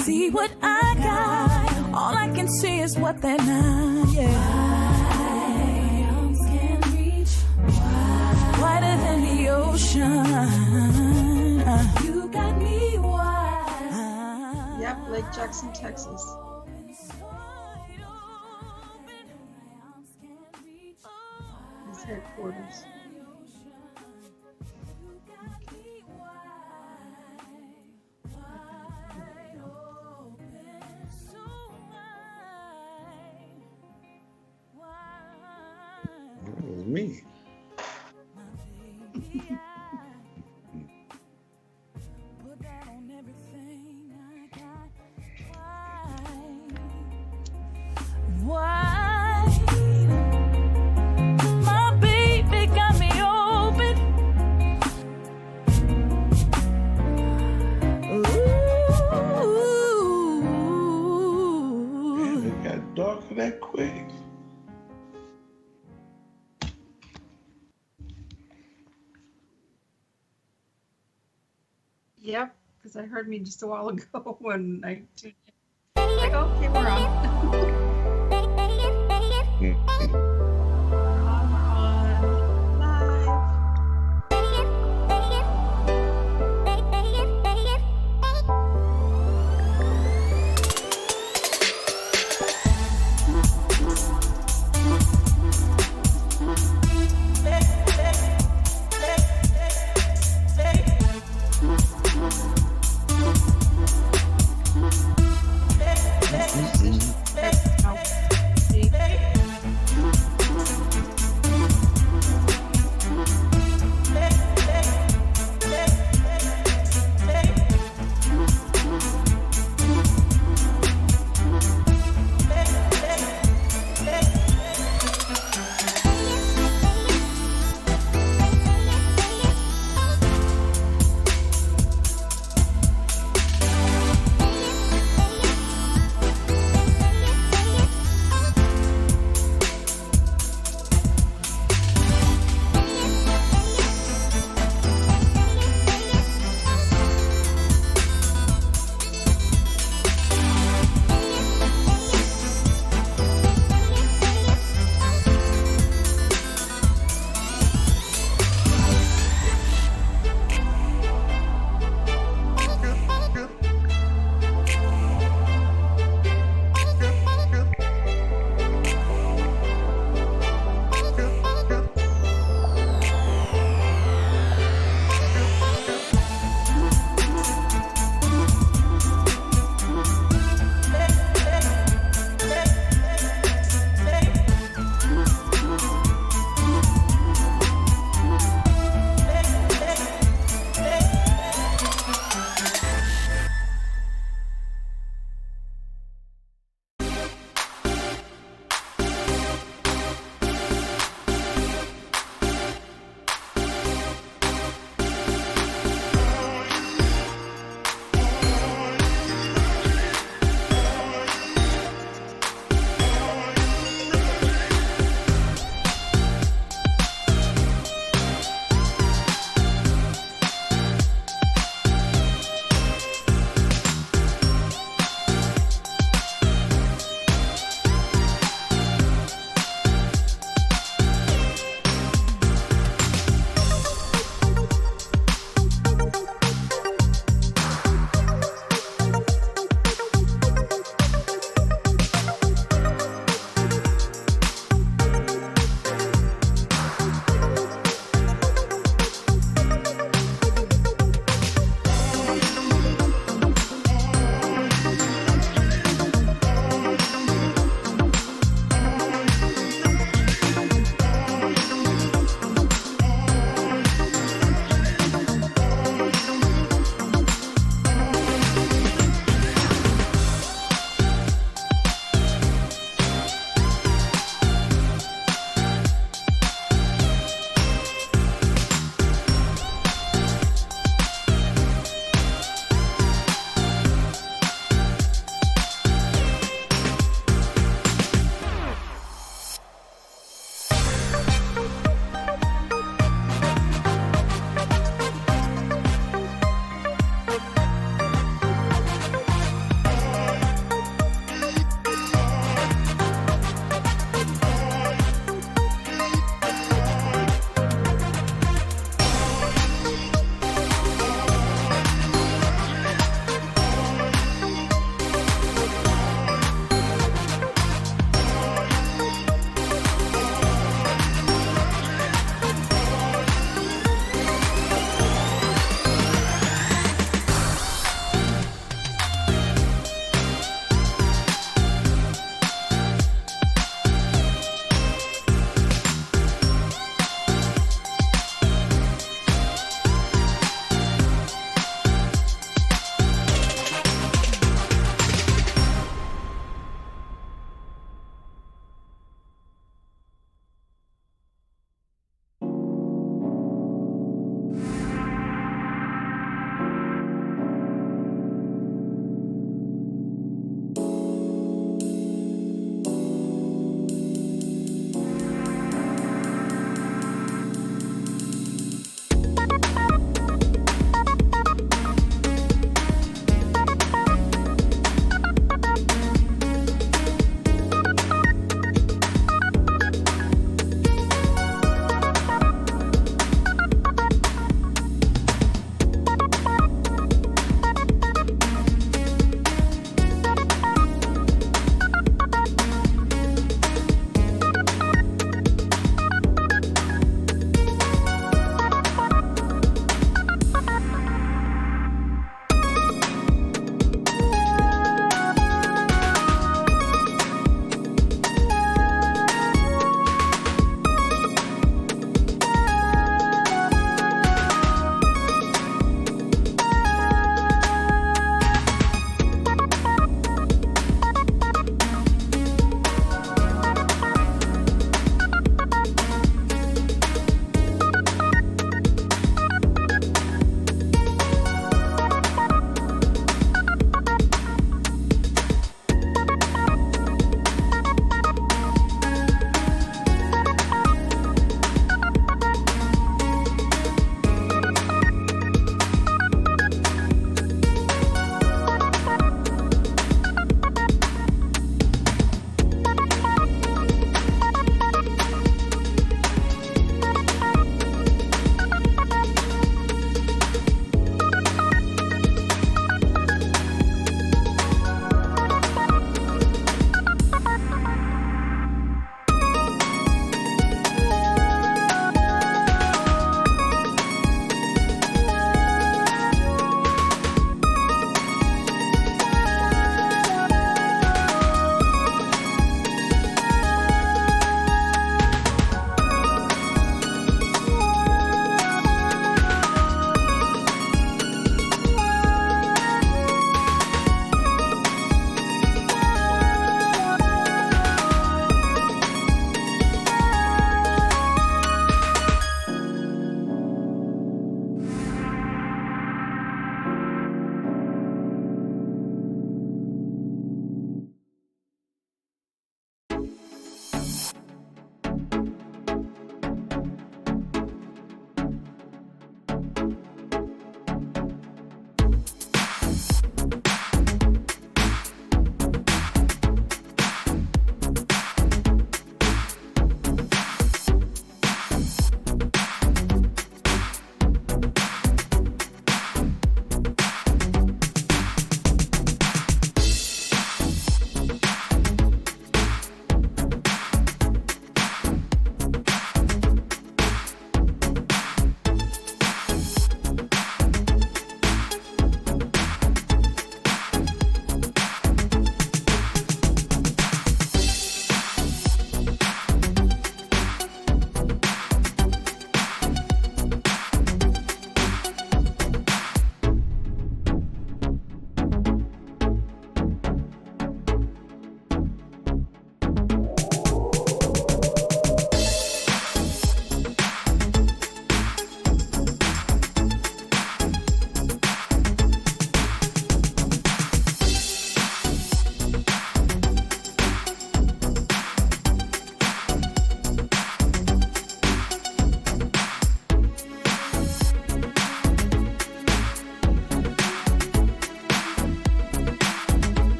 see what I got. All I can see is what they're not. Yeah. My arms can reach wider than the ocean. You got me wide. Yep, Lake Jackson, Texas. His headquarters. That was me. Why? My baby got me open. Ooh. Damn, it got darker that quick. Yep, because I heard me just a while ago when I tuned in. Like, okay, we're on. We're on live.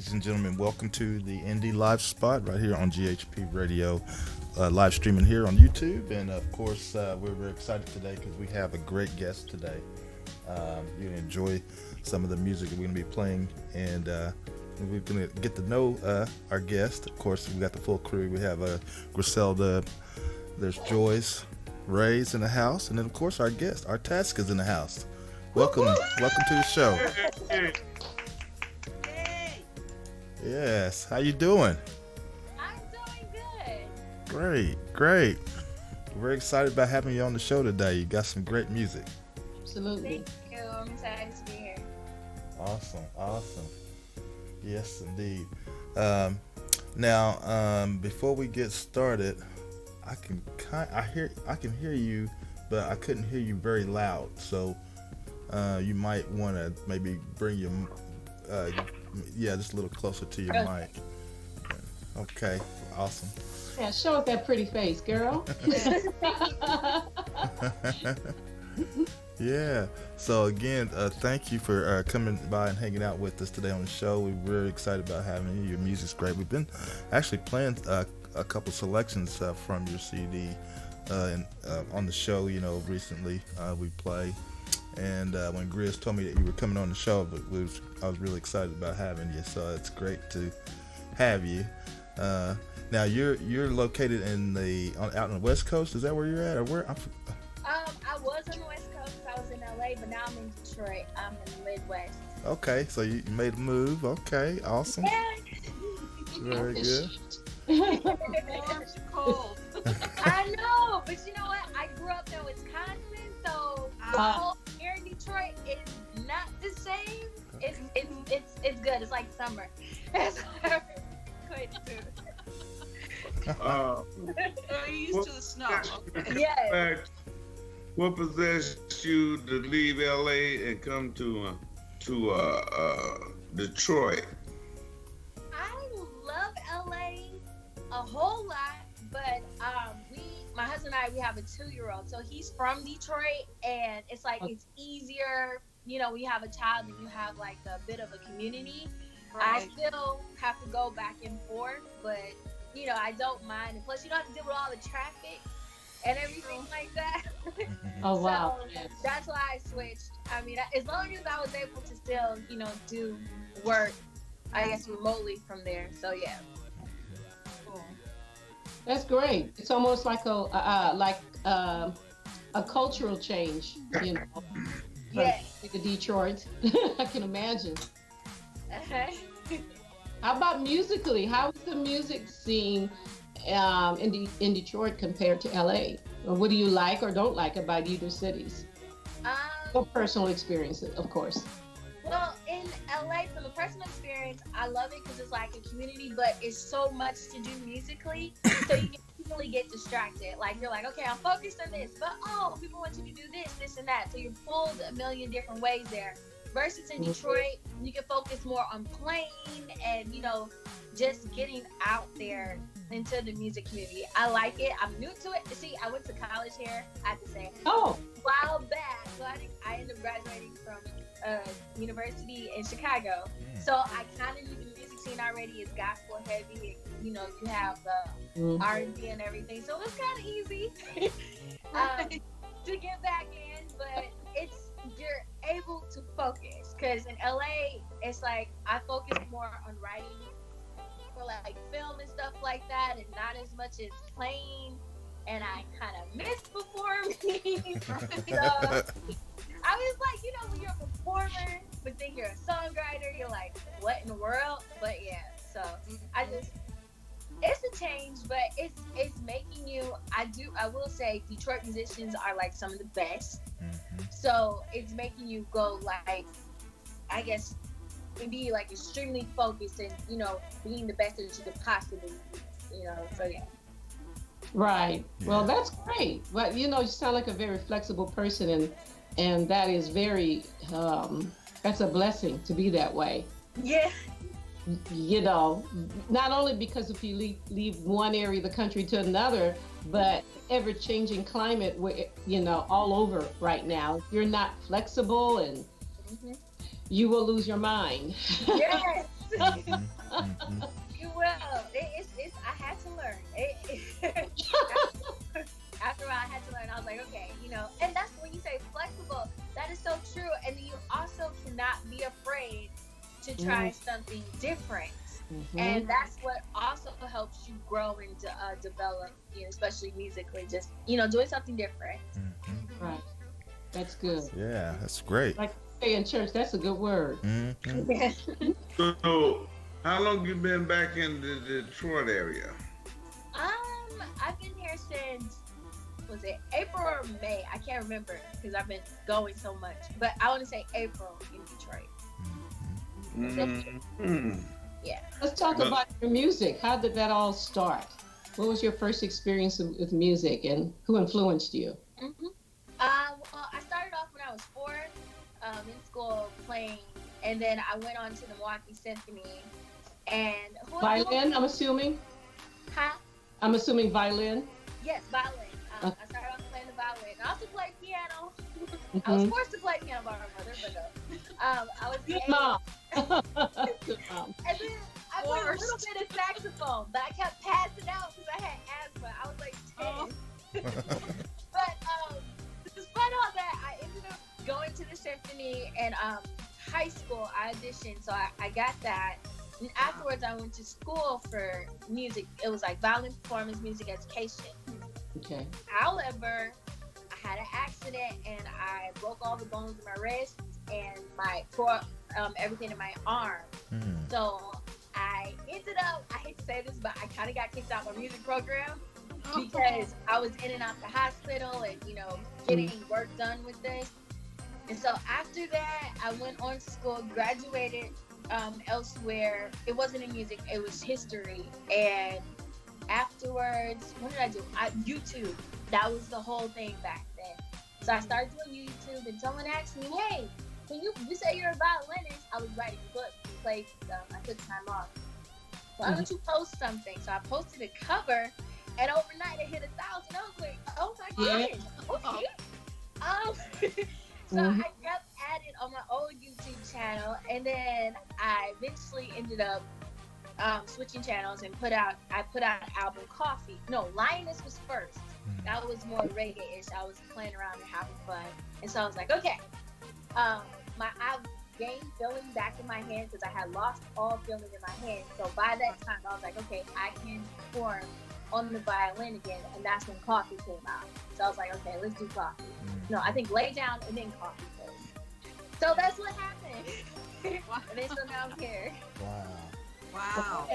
ladies and gentlemen, welcome to the Indie Live Spot right here on GHP Radio, live streaming here on YouTube. And of course, we're very excited today because we have a great guest today. You're going to enjoy some of the music that we're going to be playing, and we're going to get to know our guest. Of course, we got the full crew. We have Griselda, there's Joyce, Ray's in the house, and then of course our guest, Artaska's in the house. Welcome to the show. Yes, how you doing? I'm doing good. Great. We're very excited about having you on the show today. You got some great music. Absolutely. Thank you. I'm excited to be here. Awesome. Yes, indeed. Now, before we get started, I can hear you, but I couldn't hear you very loud. So you might want to maybe bring your just a little closer to your mic. Okay, awesome. Yeah, show us that pretty face, girl. Yeah. So again, thank you for coming by and hanging out with us today on the show. We're very excited about having you. Your music's great. We've been actually playing a couple selections from your CD on the show. Recently we play. And when Grizz told me that you were coming on the show, I was really excited about having you. So it's great to have you. Now you're located out on the West Coast. Is that where you're at, or where? I was on the West Coast. I was in LA, but now I'm in Detroit. I'm in the Midwest. Okay, so you made a move. Okay, awesome. Yeah. Very good. It's cold. I know, but you know what? I grew up in Wisconsin, so the whole here in Detroit is not the same. It's good. It's like summer. It's quite true. You're used to the snow. Okay. Yeah. What possessed you to leave LA and come to Detroit? I love LA a whole lot, but my husband and I, we have a 2-year-old, so he's from Detroit, and it's like it's easier, when you have a child and you have like a bit of a community. Right. I still have to go back and forth, but I don't mind, and plus you don't have to deal with all the traffic and everything like that. Oh wow. So that's why I switched. I mean, as long as I was able to still, do work, I guess remotely from there. So yeah. Cool. That's great. It's almost like a cultural change, Yeah. To Detroit. I can imagine. Uh-huh. How about musically? How is the music scene in Detroit compared to LA? Or what do you like or don't like about either cities? Or personal experiences, of course. Well, in LA, from the personal experience, I love it because it's like a community, but it's so much to do musically, so you can easily get distracted. Like, you're like, okay, I'm focused on this, but people want you to do this, and that. So you're pulled a million different ways there. Versus in Detroit, you can focus more on playing and, just getting out there into the music community. I like it. I'm new to it. See, I went to college here, I have to say. Oh. A while back. So I ended up graduating from university in Chicago. So I kind of knew the music scene already. It's gospel heavy. You have the R&B and everything. So it was kind of easy to get back in, but you're able to focus, because in LA it's like I focus more on writing for like film and stuff like that, and not as much as playing, and I kind of miss performing. So I was like, when you're a performer but then you're a songwriter, you're like, what in the world? But yeah, so it's a change, but it's making you. I will say Detroit musicians are like some of the best. So it's making you go like, I guess, and be like extremely focused and being the best that you could possibly be, So yeah. Right. Yeah. Well, that's great. But you sound like a very flexible person, and that is very that's a blessing to be that way. Yeah. Not only because if you leave one area of the country to another, but ever-changing climate, all over right now. If you're not flexible, and you will lose your mind. Yes. You will. It's I had to learn. After a while, I had to learn. I was like, okay, and that's when you say flexible. That is so true. And you also cannot be afraid to try something different. And that's what also helps you grow and develop, especially musically. Just doing something different. Right. That's good. Yeah, that's great. Like say in church, that's a good word. So, how long you been back in the Detroit area? I've been here since, was it April or May? I can't remember because I've been going so much. But I want to say April in Detroit. Yeah. Let's talk about your music. How did that all start? What was your first experience with music, and who influenced you? Well, I started off when I was 4, in school playing, and then I went on to the Milwaukee Symphony. And violin, I'm assuming. Huh? I'm assuming violin. Yes, violin. I started off playing the violin. I also played piano. I was forced to play piano by my mother, but I was good mom. Good mom. And then I played a little bit of saxophone, but I kept passing out because I had asthma. I was like 10. But despite all that, I ended up going to the symphony, and high school I auditioned, so I got that. And afterwards, I went to school for music. It was like violin performance, music education. Okay. However, I had an accident and I broke all the bones in my wrist and tore everything in my arm. So I ended up, I hate to say this, but I kind of got kicked out of my music program because I was in and out the hospital and, getting work done with this. And so after that, I went on to school, graduated elsewhere. It wasn't in music, it was history. And afterwards, what did I do? YouTube. That was the whole thing back then. So I started doing YouTube, and someone asked me, hey, you say you're a violinist? I was writing books and played stuff. I took time off. Why don't you post something? So I posted a cover, and overnight it hit 1,000. I was like, oh my goodness, okay. So I kept at it on my old YouTube channel, and then I eventually ended up switching channels and I put out an album, Coffee. No, Lioness was first. That was more reggae-ish. I was playing around and having fun. And so I was like, okay. I gained feeling back in my hand because I had lost all feeling in my hand. So by that time, I was like, okay, I can perform on the violin again. And that's when Coffee came out. So I was like, okay, let's do Coffee. No, I think Lay Down and then Coffee first. So that's what happened. And then so now I'm here. Wow.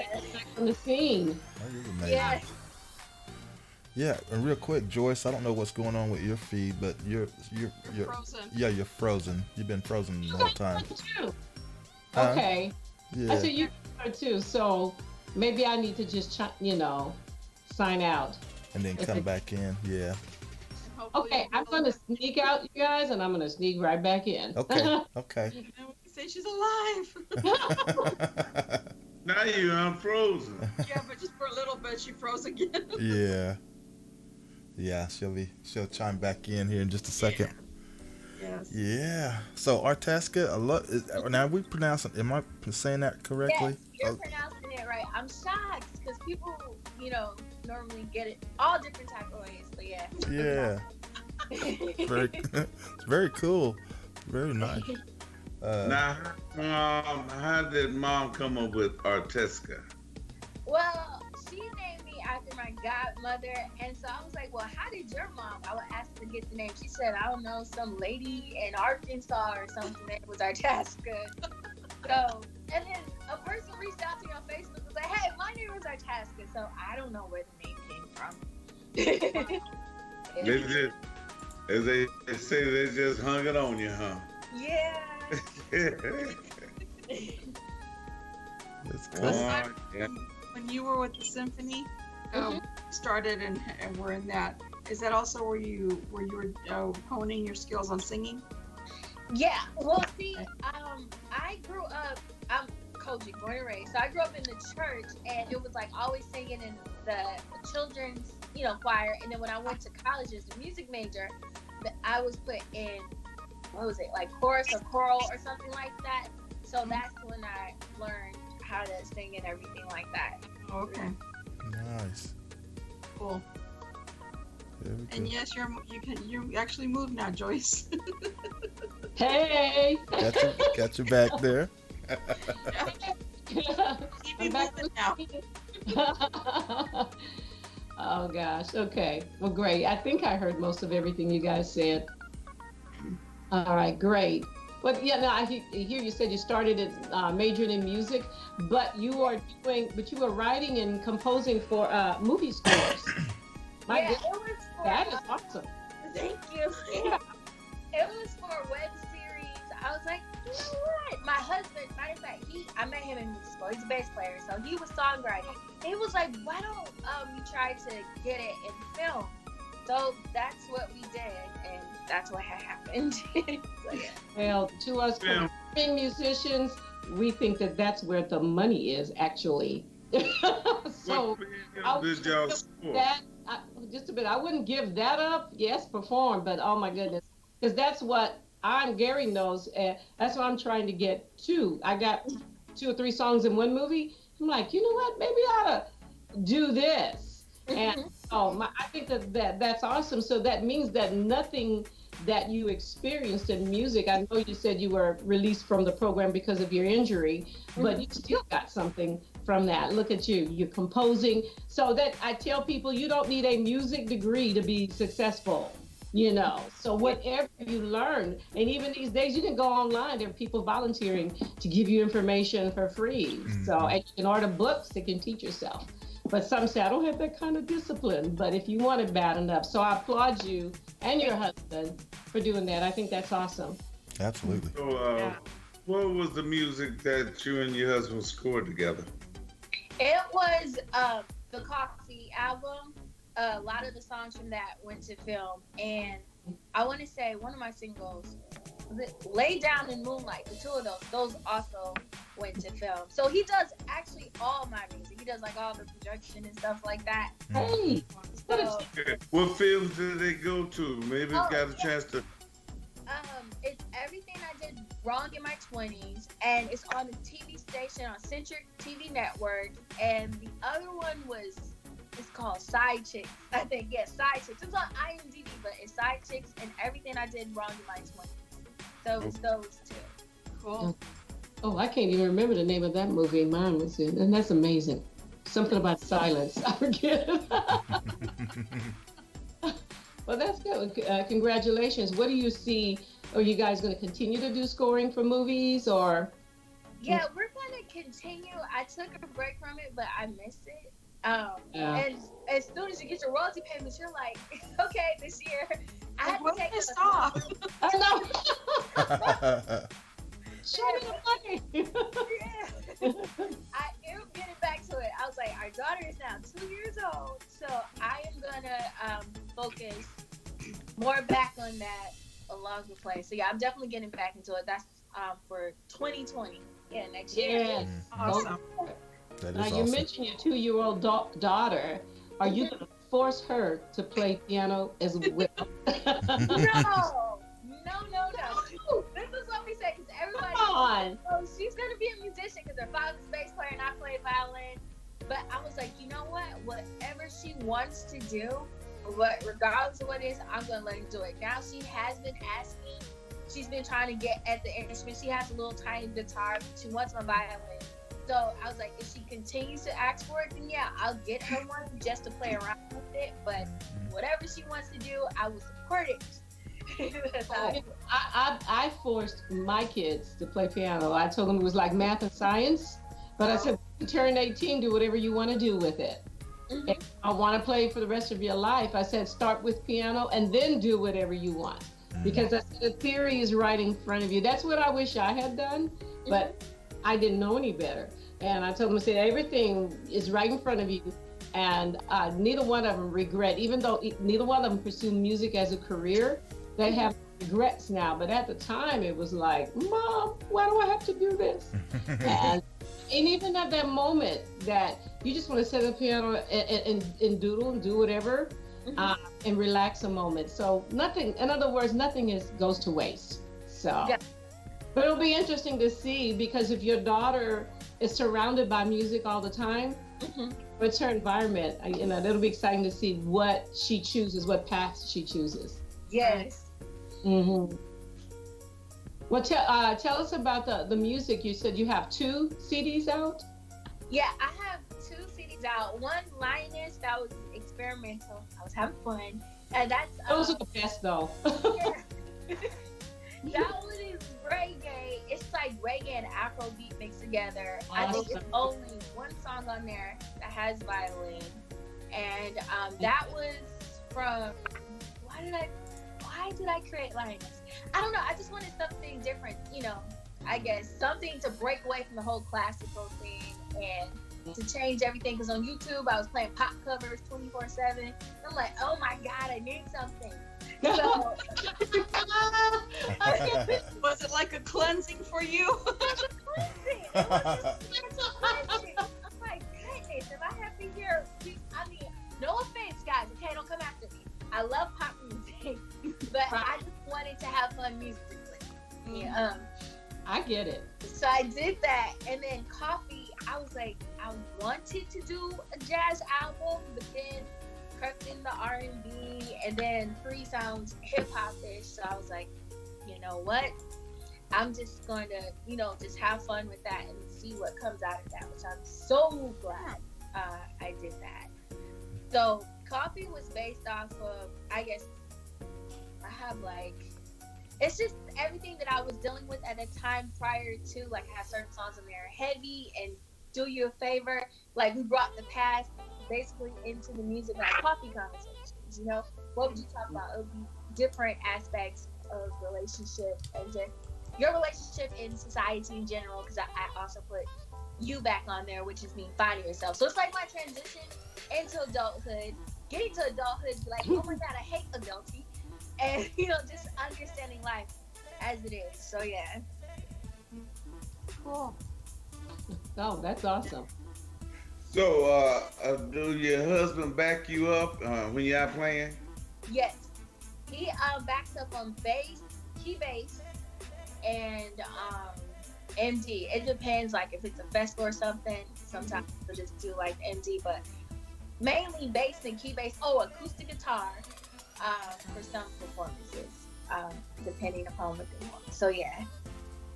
On the scene. That is amazing. Yes. Yeah, and real quick, Joyce, I don't know what's going on with your feed, but you're frozen. Yeah, you're frozen. You've been frozen the whole time. Okay. Yeah. I see you too. So maybe I need to just sign out and then come back in. Yeah. Okay, I'm gonna sneak out, you guys, and I'm gonna sneak right back in. Okay. Okay. And we say she's alive. Now you're unfrozen. Yeah, but just for a little bit, she froze again. Yeah. Yeah, she'll chime back in here in just a second. Yes. Yeah. So Artaska, now we pronounce it. Am I saying that correctly? Yes, you're pronouncing it right. I'm shocked because people, normally get it all different type of ways. But yeah. Yeah. It's very cool. Very nice. Now, how did Mom come up with Artaska? Well, she named me after my godmother, and so I was like, well, how did your mom? I would ask her to get the name. She said, I don't know, some lady in Arkansas or something that was Artaska. So, and then a person reached out to me on Facebook and was like, hey, my name is Artaska. So I don't know where the name came from. They just, as they say, they just hung it on you, huh? Yeah. That's cool. Yeah. When you were with the symphony, started and were in that, is that also where you were honing your skills on singing? Yeah. Well, see, I grew up, I'm Koji, born and raised. So I grew up in the church, and it was like always singing in the children's, choir. And then when I went to college as a music major, I was put in, what was it, like chorus or choral or something like that. So that's when I learned how to sing and everything like that. Oh, okay. Nice. Cool. Very good. And yes, you actually move now, Joyce. Hey. Got your back there. Keep me moving now. Oh gosh. Okay. Well, great. I think I heard most of everything you guys said. All right. Great. But yeah, now I hear you said you started at majoring in music, but you were writing and composing for movie scores. My Yeah, goodness, it was for, that is awesome. Thank you. Yeah. It was for a web series. I was like, you know what? My husband, matter of fact, I met him in music school. He's a bass player, so he was songwriting. He was like, why don't you try to get it in film? So that's what we did, and that's what happened. So, yeah. Well, to us being musicians, we think that that's where the money is actually. So What film did y'all score? just a bit. I wouldn't give that up. Yes, perform, but oh my goodness, because that's what Gary knows. That's what I'm trying to get to. I got 2 or 3 songs in one movie. I'm like, you know what? Maybe I ought to do this. And I think that's awesome. So that means that nothing that you experienced in music, I know you said you were released from the program because of your injury, but you still got something from that. Look at you, you're composing. So that I tell people, you don't need a music degree to be successful, So whatever you learn, and even these days you can go online, there are people volunteering to give you information for free. So and you can order books that can teach yourself. But some say, I don't have that kind of discipline, but if you want it bad enough. So I applaud you and your husband for doing that. I think that's awesome. Absolutely. So, what was the music that you and your husband scored together? It was the Coffee album. A lot of the songs from that went to film. And I want to say one of my singles, Lay Down in Moonlight, the 2 of those also went to film. So he does actually all my music. He does like all the production and stuff like that. Hey, So, What films did they go to? Maybe got a chance to. it's everything I did wrong in my 20s, and it's on the TV station on Centric TV Network. And the other one it's called Side Chicks, I think. Yeah, Side Chicks. It's on IMDb, but it's Side Chicks and everything I did wrong in my 20s. So it's those 2. Cool. Oh, I can't even remember the name of that movie mine was in, and that's amazing. Something about silence. I forget it. Well, that's good. Congratulations. What do you see? Are you guys going to continue to do scoring for movies, or? Yeah, we're going to continue. I took a break from it, but I miss it. And as soon as you get your royalty payments, you're like, okay, this year I had to take this off. I know. Show me the money. Yeah. I am getting back to it. I was like, our daughter is now 2 years old, so I am gonna focus more back on that along the play. So yeah, I'm definitely getting back into it. That's for 2020. Yeah, next year. Yes. Awesome. That is Now awesome. you mentioned your 2-year-old daughter. Are you going to force her to play piano as well? No. This is what we say, because everybody knows she's going to be a musician because her father's a bass player and I play violin. But I was like, you know what? Whatever she wants to do, regardless of what it is, I'm going to let her do it. Now she has been asking. She's been trying to get at the instrument. She has a little tiny guitar. She wants my violin. So I was like, if she continues to ask for it, then yeah, I'll get her one just to play around with it. But whatever she wants to do, I will support it. I forced my kids to play piano. I told them it was like math and science, but I said, when you turn 18, do whatever you want to do with it. Mm-hmm. If I want to play for the rest of your life, I said, start with piano and then do whatever you want. Because I said, the theory is right in front of you. That's what I wish I had done, but I didn't know any better. And I told them, I said, everything is right in front of you. And neither one of them regret, even though neither one of them pursue music as a career, they have regrets now. But at the time, it was like, Mom, why do I have to do this? and even at that moment that you just want to sit at the piano and doodle and do whatever and relax a moment. So nothing, in other words, nothing goes to waste. So, but it'll be interesting to see, because if your daughter is surrounded by music all the time. It's her environment. It'll be exciting to see what she chooses, what path she chooses. Yes. Well, tell us about the music. You said you have 2 CDs out? Yeah, I have 2 CDs out. One, Lioness, that was experimental. I was having fun. And that's... Those are the best, though. That one is reggae. It's like reggae and Afrobeat mixed together. Awesome. I think it's only one song on there that has violin. And that was from... Why did I create Lioness? I don't know. I just wanted something different, I guess. Something to break away from the whole classical thing and to change everything. Because on YouTube, I was playing pop covers 24/7. I'm like, oh my God, I need something. So, was it like a cleansing for you? It was cleansing. Oh my goodness. If I have to hear, no offense, guys, okay? Don't come after me. I love pop music, but I just wanted to have fun musically. Yeah, I get it. So I did that, and then Coffee, I was like, I wanted to do a jazz album, but then crept in the R&B, and then Free sounds hip-hop-ish, so I was like, you know what? I'm just going to, just have fun with that and see what comes out of that, which I'm so glad I did that. So Coffee was based off of, I guess, I have it's just everything that I was dealing with at a time prior to, I had certain songs in there, Heavy and Do You a Favor. We brought the past basically into the music, coffee conversations, What would you talk about? It would be different aspects of relationship and just your relationship in society in general, because I also put you back on there, which is me finding yourself. So it's like my transition into adulthood, getting to adulthood, oh my God, I hate adulting. And, just understanding life as it is. So, yeah. Cool. Oh, that's awesome. So, do your husband back you up when you're out playing? Yes. He backs up on bass, key bass, and MD. It depends, if it's a festival or something. Sometimes we'll just do, MD, but mainly bass and key bass. Oh, acoustic guitar. For some performances, depending upon what they want. So yeah,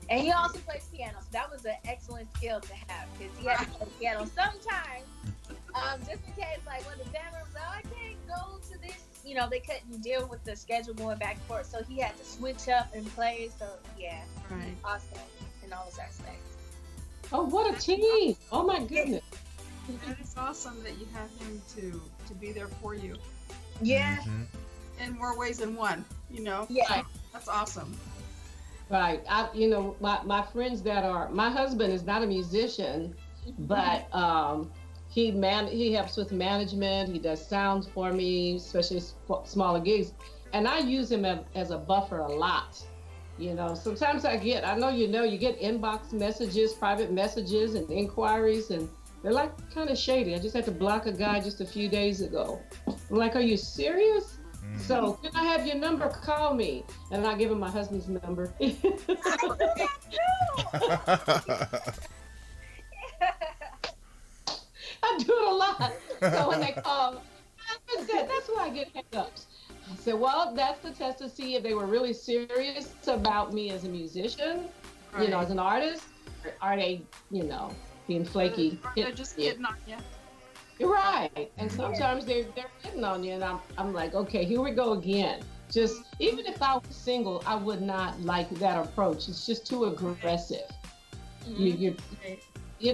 and he also plays piano, so that was an excellent skill to have, because he had to play piano sometimes, just in case, when the band was I can't go to this, they couldn't deal with the schedule going back and forth, so he had to switch up and play. So yeah, Right. awesome in all those aspects. Oh, what a team! Oh my goodness. That is awesome that you have him to be there for you Yeah. in more ways than one. Yeah. That's awesome. Right. My friends my husband is not a musician, but he helps with management. He does sounds for me, especially smaller gigs. And I use him as a buffer a lot. Sometimes I get inbox messages, private messages and inquiries, and they're kind of shady. I just had to block a guy just a few days ago. I'm like, are you serious? So, can I have your number? Call me. And I give him my husband's number. I do that too. I do it a lot. So when they call, that's why I get hang-ups. I said, well, that's the test to see if they were really serious about me as a musician, Right. as an artist, or are they, being flaky? Or they're just getting on you. You're right. And sometimes they're hitting on you, and I'm like, okay, here we go again. Just, even if I was single, I would not like that approach. It's just too aggressive. You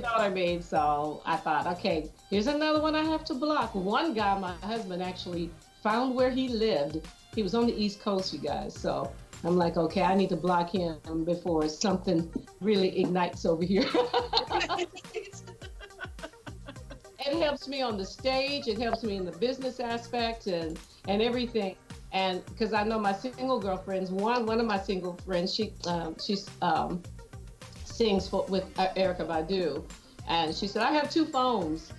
know what I mean? So I thought, okay, here's another one I have to block. One guy, my husband, actually found where he lived. He was on the East Coast, you guys. So I'm like, okay, I need to block him before something really ignites over here. It helps me on the stage. It helps me in the business aspect and everything. And because I know my single girlfriends, one of my single friends, she sings with Erykah Badu, and she said I have 2 phones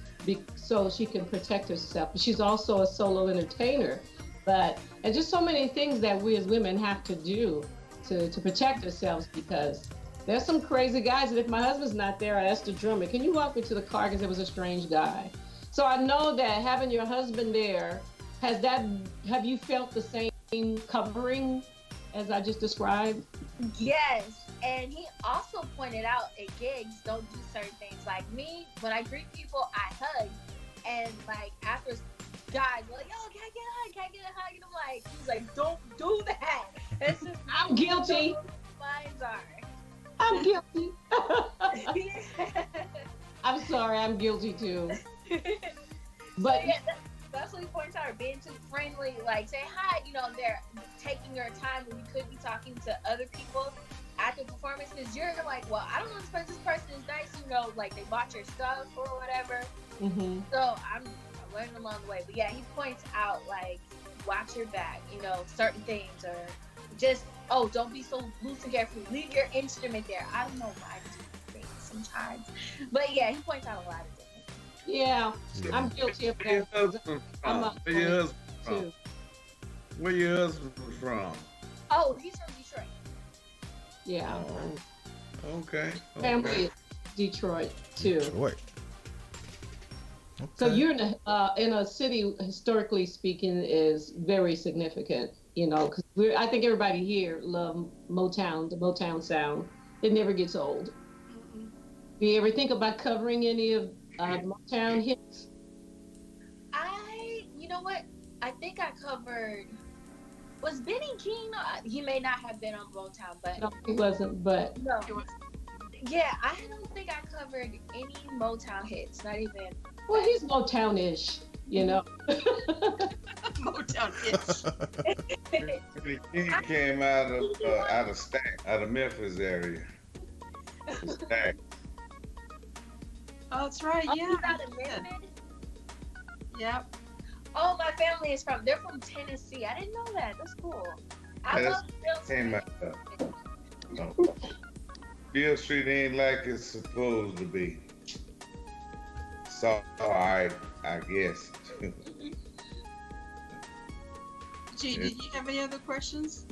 so she can protect herself. But she's also a solo entertainer, and just so many things that we as women have to do to protect ourselves, because There's some crazy guys, and if my husband's not there, I asked the drummer, can you walk me to the car, because there was a strange guy. So I know that having your husband there, have you felt the same covering as I just described? Yes, and he also pointed out at gigs, don't do certain things. Like me, when I greet people, I hug, and like after guys were like, yo, can I get a hug? Can I get a hug? And I'm like, he's like, don't do that. It's just, I'm guilty. Mines are. I'm guilty. Yeah. I'm sorry, I'm guilty too. But yeah, that's what he points out, being too friendly, like say hi, they're taking your time when you could be talking to other people after performances. You're like, well, I don't know this person is nice, like they bought your stuff or whatever. Mm-hmm. So I'm learning along the way. But yeah, he points out like, watch your back, certain things, or just, don't be so loose and carefree. Leave your instrument there. I don't know why I do things sometimes. But yeah, he points out a lot of things. Yeah, I'm guilty of that. Where your husband from? Where your husband from? Oh, he's from Detroit. Yeah. Oh, okay. Family is Detroit too. Detroit. Okay. So you're in a city, historically speaking, is very significant. Because I think everybody here love Motown, the Motown sound. It never gets old. Mm-hmm. Do you ever think about covering any of Motown hits? You know what? I think I covered. Was Benny King? He may not have been on Motown, but no, he wasn't. But no. Yeah, I don't think I covered any Motown hits. Not even. Well, he's Motown-ish, Motown-ish. He came out of Memphis area. Stack. Oh, that's right. Yeah. Out of Memphis? Yep. Oh, my family is they're from Tennessee. I didn't know that. That's cool. I love Bill Street. Bill Street ain't like it's supposed to be. So, all right, I guess. G, did you have any other questions?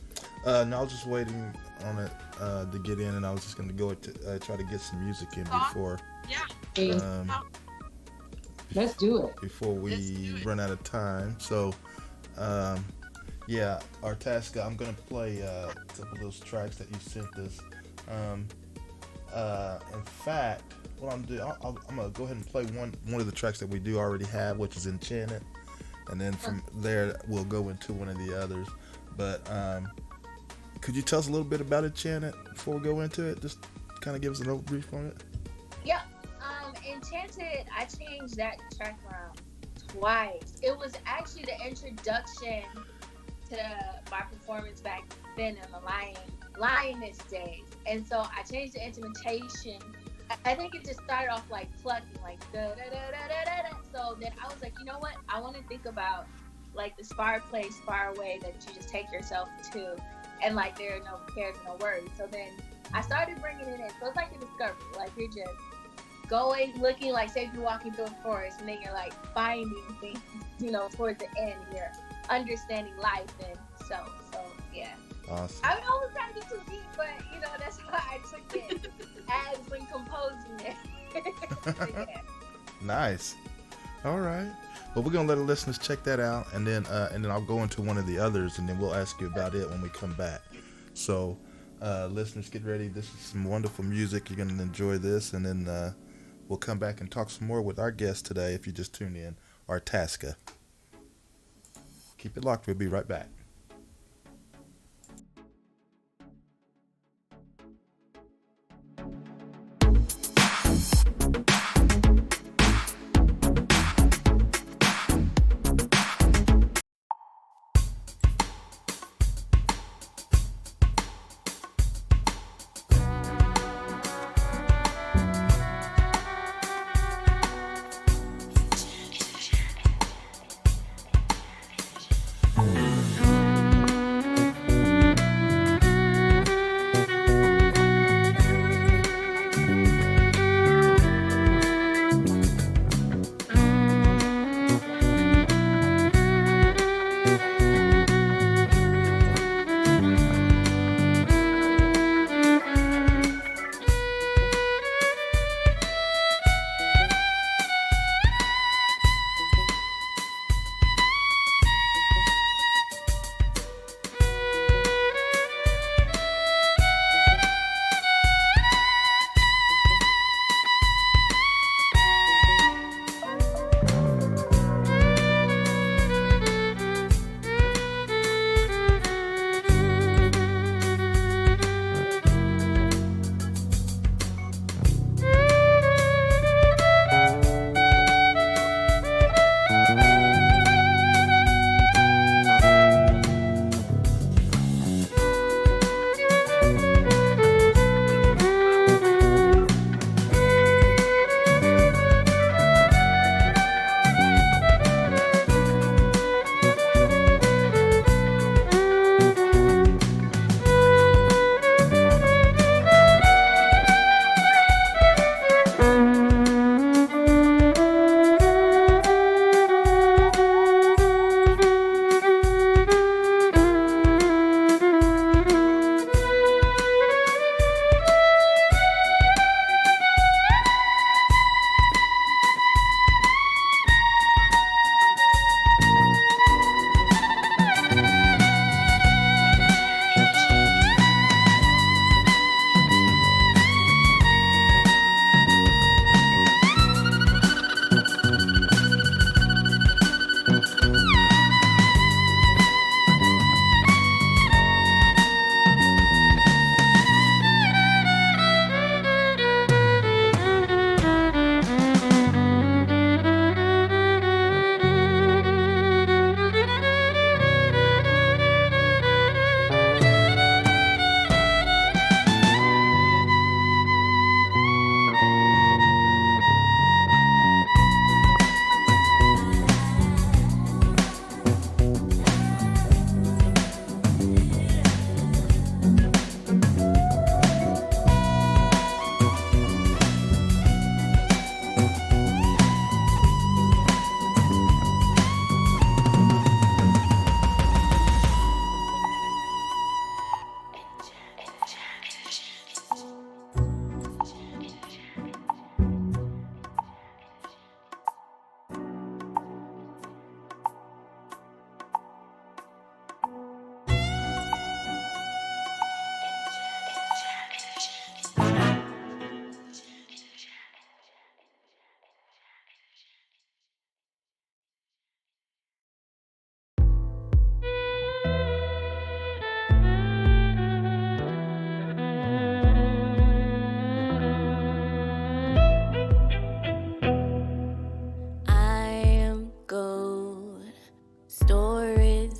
No, I was just waiting on it to get in, and I was just going to go try to get some music in before. Yeah. Let's do it. Before we run out of time. So, yeah, Artaska, I'm going to play a couple of those tracks that you sent us. In fact, what I'm doing, I'm going to go ahead and play one of the tracks that we do already have, which is Enchanted. And then from there, we'll go into one of the others. But could you tell us a little bit about Enchanted before we go into it? Just kind of give us an overbrief on it. Yeah. Enchanted, I changed that track around twice. It was actually the introduction to my performance back then in the Lioness days. And so I changed the instrumentation. I think it just started off like plucking, like da da da da da da. So then I was like, you know what? I want to think about like this far place, far away that you just take yourself to, and like there are no cares, no worries. So then I started bringing it in. So it's like a discovery. Like you're just going, looking, like say if you're walking through a forest, and then you're like finding things, towards the end, you're understanding life and so yeah. Awesome. I don't always try to get too deep, but that's how I took it as when composing it. Yeah. Nice. All right. Well, we're gonna let the listeners check that out, and then I'll go into one of the others, and then we'll ask you about it when we come back. So, listeners, get ready. This is some wonderful music. You're gonna enjoy this, and then we'll come back and talk some more with our guest today. If you just tuned in, Artaska. Keep it locked. We'll be right back.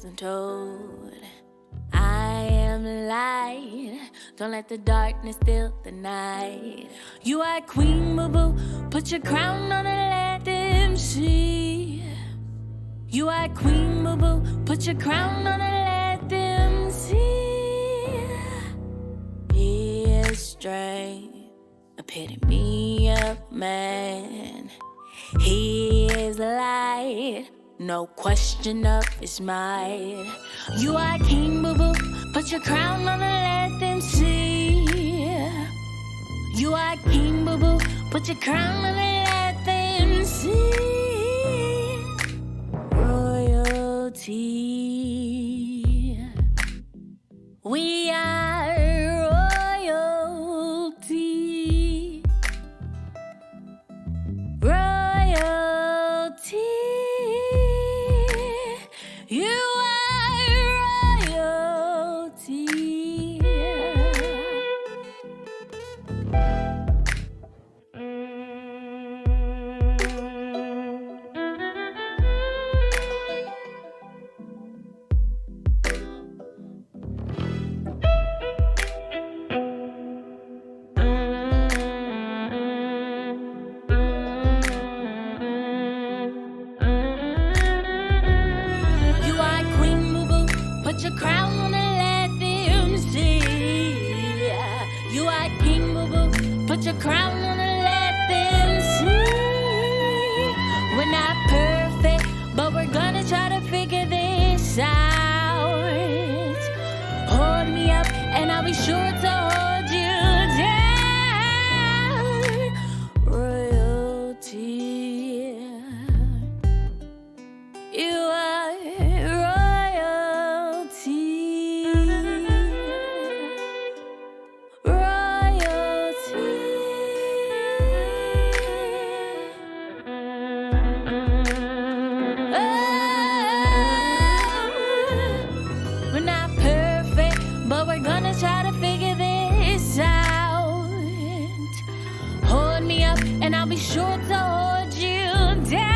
wasn't told. I am light, don't let the darkness steal the night. You are queen, boo-boo, put your crown on and let them see. You are queen, boo-boo, put your crown on and let them see. He is strength, epitome of man. He is light, no question of his might. You are king, boo-boo, put your crown on and let them see. You are king, boo-boo, put your crown on and let them see. Royalty, we are royalty. Royalty, you are royalty. Put your crown on and let them see. You are king, boo-boo. Put your crown on and let them see. We're not perfect, but we're gonna try to figure this out. Hold me up and I'll be sure to hold you down. Royalty, you are try to figure this out. Hold me up and I'll be sure to hold you down.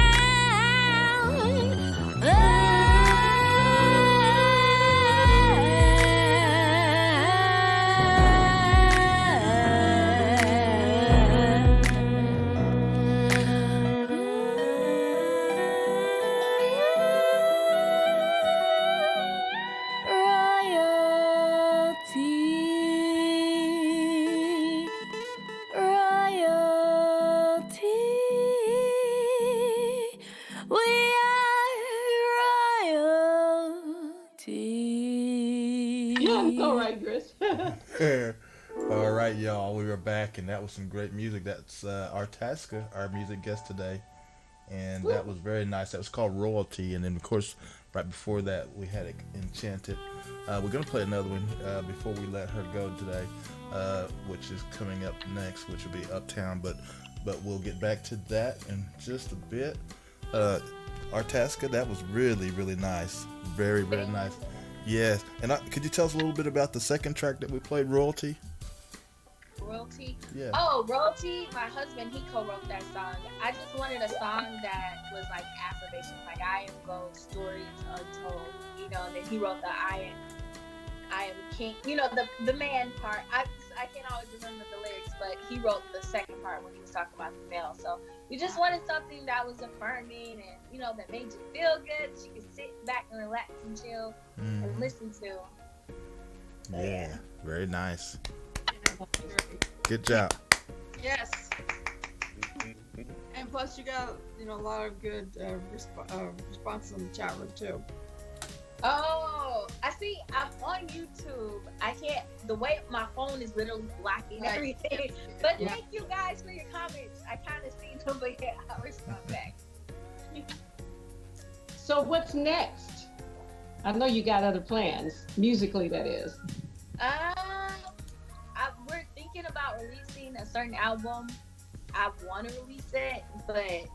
All right, y'all, we are back, and that was some great music. That's Artaska, our music guest today, and that was very nice. That was called Royalty, and then, of course, right before that, we had Enchanted. We're going to play another one before we let her go today, which is coming up next, which will be Uptown, but we'll get back to that in just a bit. Artaska, that was really, really nice. Very, very nice. Yes, and could you tell us a little bit about the second track that we played, Royalty? Royalty? Yeah. Oh, Royalty, my husband, he co-wrote that song. I just wanted a song that was like affirmation, like I am gold, stories untold, you know, and then he wrote the I am king, you know, the man part. I can't always remember the lyrics, but he wrote the second part when he was talking about the male. So we just wanted something that was affirming and, you know, that made you feel good, that you could sit back and relax and chill and listen to. Yeah, very nice. Good job. Yes. And plus, you got a lot of good responses in the chat room too. Oh, I see. I'm on YouTube. I can't. The way my phone is literally blocking everything. But thank you guys for your comments. I kind of see them, but yeah, I'll respond back. So what's next? I know you got other plans, musically, that is. We're thinking about releasing a certain album. I want to release it, but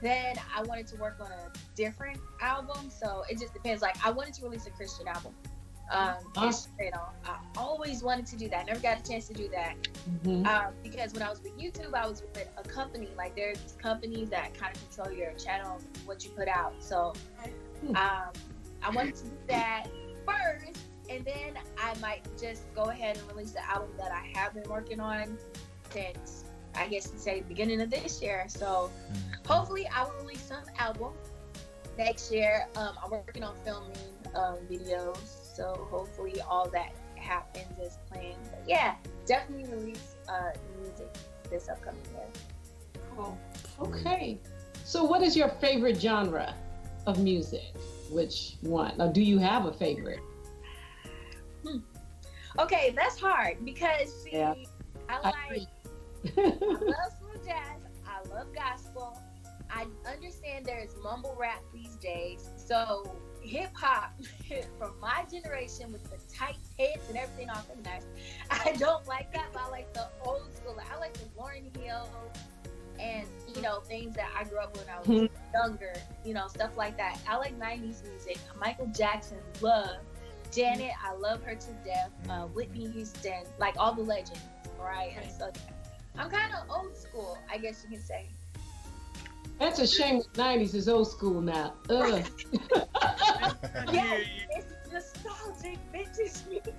then I wanted to work on a different album. So it just depends. Like, I wanted to release a Christian album. Instrumental. I always wanted to do that. Never got a chance to do that. Because when I was with YouTube, I was with a company. Like, there are these companies that kind of control your channel, what you put out. So I I wanted to do that first, and then I might just go ahead and release the album that I have been working on since, I guess you say, beginning of this year. So hopefully I will release some album next year. I'm working on filming videos, so hopefully all that happens as planned. But yeah, definitely release music this upcoming year. Cool. Okay. So what is your favorite genre of music? Which one? Or do you have a favorite? Okay, that's hard because see, I agree. love smooth jazz. I love gospel. I understand there is mumble rap these days. So hip hop from my generation with the tight hits and everything off the nice. I don't like that, but I like the old school. I like the Lauryn Hill and things that I grew up when I was younger, stuff like that. I like 90s music. Michael Jackson, love. Janet, I love her to death. Whitney Houston, like all the legends, Mariah. So I'm kind of old school, I guess you can say. That's a shame. The 90s is old school now. Ugh. Yeah, it's nostalgic vintage music.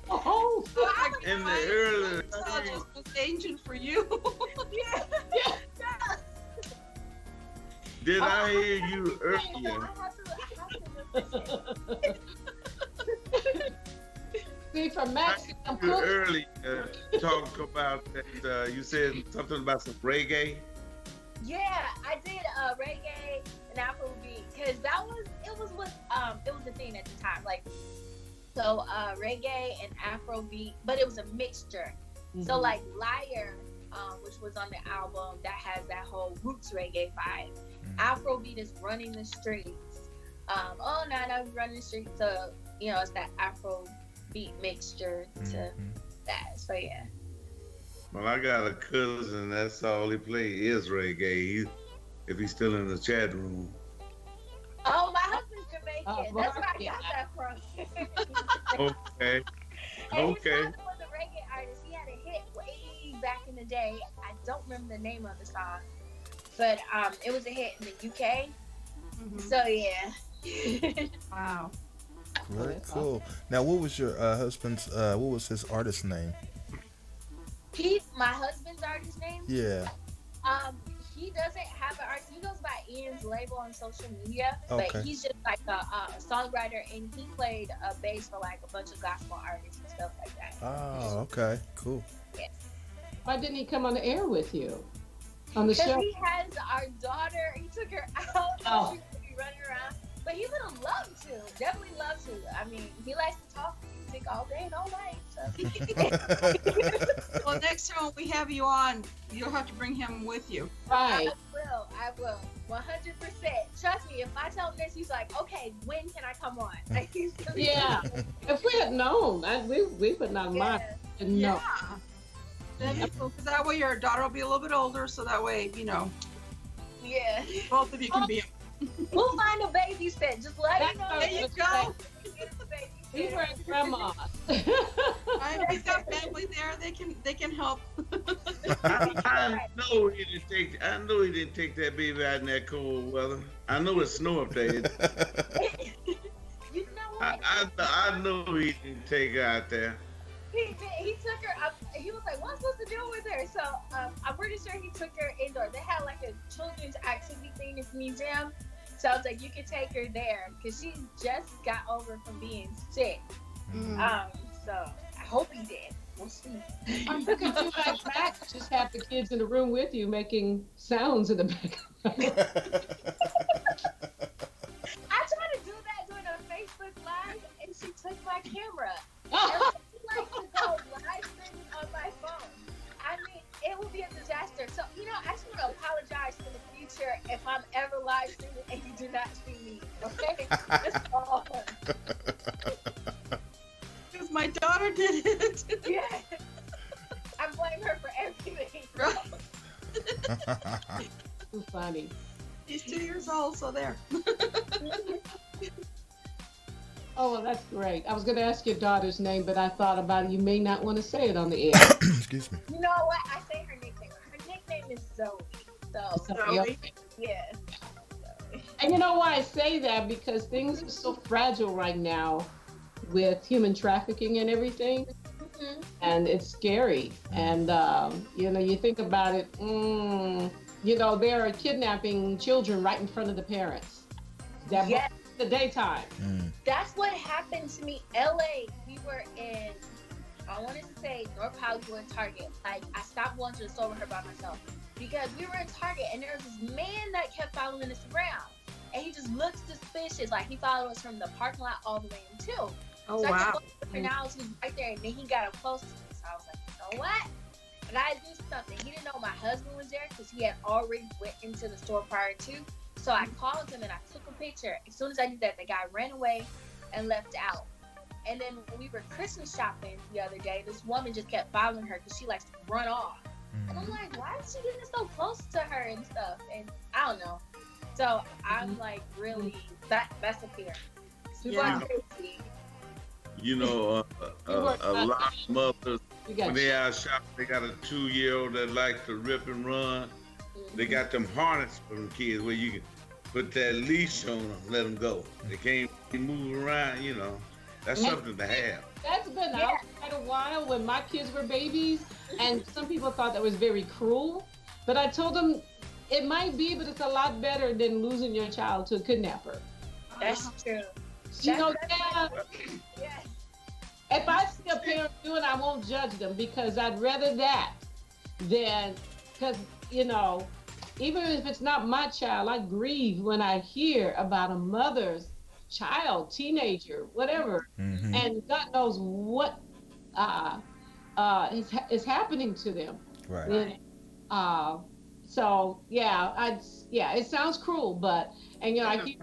Oh, In the early Nostalgia was ancient for you. Yeah. Did I hear you earlier? I have to listen. see, from Max, I'm You cooking. earlier talk about that. You said something about some reggae. Yeah, I did reggae and Afrobeat because it was a thing at the time. Like, so reggae and Afrobeat, but it was a mixture. So like Liar, which was on the album, that has that whole roots reggae vibe. Afrobeat is running the streets. Oh no, running the streets. So it's that Afrobeat mixture to that. So yeah. Well, I got a cousin. That's all he play is reggae. If he's still in the chat room. Oh, my husband's Jamaican. That's where I got that from. Okay. And Okay. his father was a reggae artist. He had a hit way back in the day. I don't remember the name of the song, but it was a hit in the UK. So yeah. Wow. Very cool. Now, what was your husband's? What was his artist name? My husband's artist name. Yeah. He doesn't have an artist. He goes by Ian's label on social media, Okay. but he's just like a songwriter, and he played bass for like a bunch of gospel artists and stuff like that. Oh, okay, cool. Yes. Why didn't he come on the air with you on the Because show? he has our daughter. He took her out. Oh. She's gonna be running around, but he would have loved to. Definitely love to. I mean, he likes to talk music all day and all night. So. Well, next time we have you on, you'll have to bring him with you. Right. I will. 100%. Trust me, if I tell him this, he's like, okay, when can I come on? Like, he's really Yeah. If we had known, we would not mind. No. Yeah. That'd be cool, 'cause that way your daughter will be a little bit older, so that way, Yeah. both of you can be. We'll find a babysit. Just let me know. There you go. We were at grandma's. We've got family there. They can help. I know he didn't take. I know he didn't take that baby out in that cold weather. I know it's snow up there. You know what? I know he didn't take her out there. He took her up. He was like, "What's supposed to do with her?" So I'm pretty sure he took her indoors. They had like a children's activity thing at the museum. So I was like, "You can take her there," because she just got over from being sick. So I hope he did. We'll see. Or you could do like Max, just have the kids in the room with you making sounds in the background. I tried to do that during a Facebook Live, and she took my camera. And I like to go live streaming on my phone. I mean, it will be a disaster. So, I just want to apologize for the future if I'm ever live streaming and you do not see me. Okay? That's all. Because my daughter did it. Yeah. I blame her for everything. Too funny. She's 2 years old, so there. Oh, well, that's great. I was going to ask your daughter's name, but I thought about it. You may not want to say it on the air. Excuse me. You know what? I say her nickname. Her nickname is Zoe. So, Zoe. yeah. And you know why I say that? Because things are so fragile right now with human trafficking and everything. Mm-hmm. And it's scary. And, you think about it, they are kidnapping children right in front of the parents. Yes. The daytime. That's what happened to me. LA, we were in, I wanted to say North Hollywood Target. Like, I stopped going to the store with her by myself because we were in Target and there was this man that kept following us around. And he just looked suspicious. Like, he followed us from the parking lot all the way in too. Oh, so wow. And now he was right there, and then he got up close to me. So I was like, you know what? I gotta do something. He didn't know my husband was there because he had already went into the store prior to. So I called him and I took a picture. As soon as I did that, the guy ran away and left out. And then when we were Christmas shopping the other day, this woman just kept following her because she likes to run off. And I'm like, why is she getting so close to her and stuff? And I don't know. So I'm like, really, that's a fear. Yeah. A lot of mothers, when they out shopping, they got a 2-year-old that likes to rip and run. They got them harness for them kids where you can put that leash on them, let them go. They can't move around, That's something to have. That's been out quite a while when my kids were babies, and some people thought that was very cruel. But I told them it might be, but it's a lot better than losing your child to a kidnapper. That's true. If I see a parent do it, I won't judge them because I'd rather that than, because, even if it's not my child, I grieve when I hear about a mother's child, teenager, whatever, and God knows what is happening to them. Right. It sounds cruel, but I keep.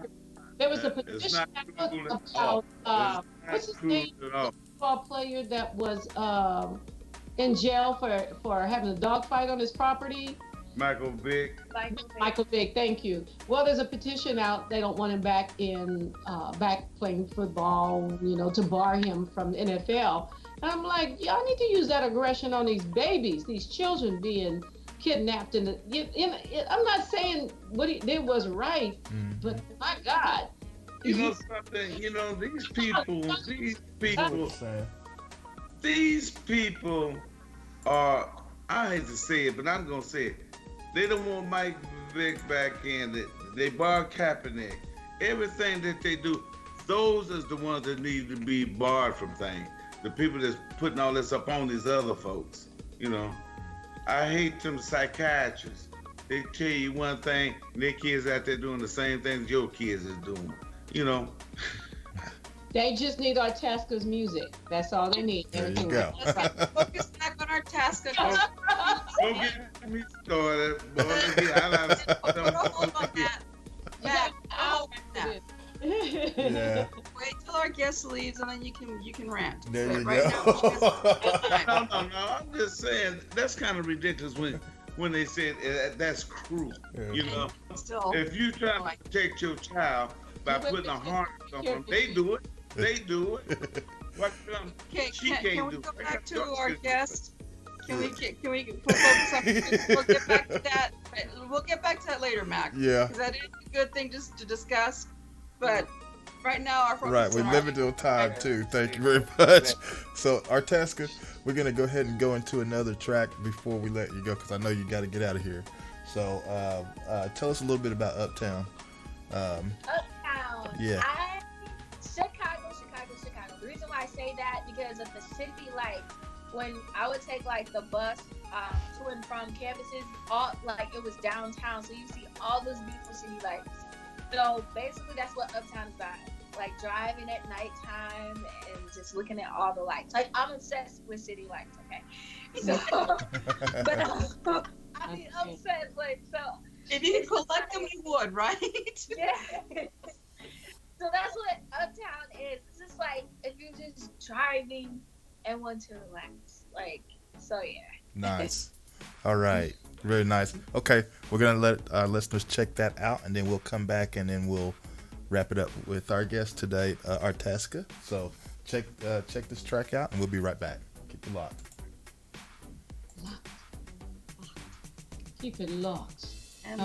There was a petition about what's his name? Football player that was in jail for having a dogfight on his property. Michael Vick. Michael Vick, thank you. Well, there's a petition out. They don't want him back playing football, to bar him from the NFL. And I'm like, y'all need to use that aggression on these babies, these children being kidnapped. And I'm not saying what he did was right, but my God. Something, these people are, I hate to say it, but I'm going to say it. They don't want Mike Vick back in. They bar Kaepernick. Everything that they do, those is the ones that need to be barred from things. The people that's putting all this up on these other folks, I hate them psychiatrists. They tell you one thing, and their kids out there doing the same things your kids is doing, They just need Artaska's music. That's all they need. There you go. Let's get focused back on Artaska. Don't get me started. Hold on that. Mac, Yeah. wait till our guest leaves and then you can rant. There you right go. No. I'm just saying that's kind of ridiculous when they said that's cruel. Yeah. Still, if you try to protect your child by putting a harness on them, they do it. What can we go back to our guest? Can we focus on? We'll get back to that. We'll get back to that later, Mac. Yeah. Because that is a good thing just to discuss. But right now, our focus. Right, we're limited on time too. Thank you very much. So, Artaska, we're gonna go ahead and go into another track before we let you go because I know you got to get out of here. So, tell us a little bit about Uptown. Uptown. Yeah. Chicago. The reason why I say that because of the city lights. When I would take the bus to and from campuses, it was downtown, so you see all those beautiful city lights. So basically, that's what Uptown is about. Driving at nighttime and just looking at all the lights. I'm obsessed with city lights. Okay, so but I'm obsessed. So if you could collect them, you would, right? Yeah. So that's what Uptown is. It's just if you're just driving and want to relax, so yeah. Nice. All right, very nice. Okay, we're gonna let our listeners check that out, and then we'll come back and then we'll wrap it up with our guest today, Artaska. So check this track out, and we'll be right back. Keep it locked. Keep it locked. And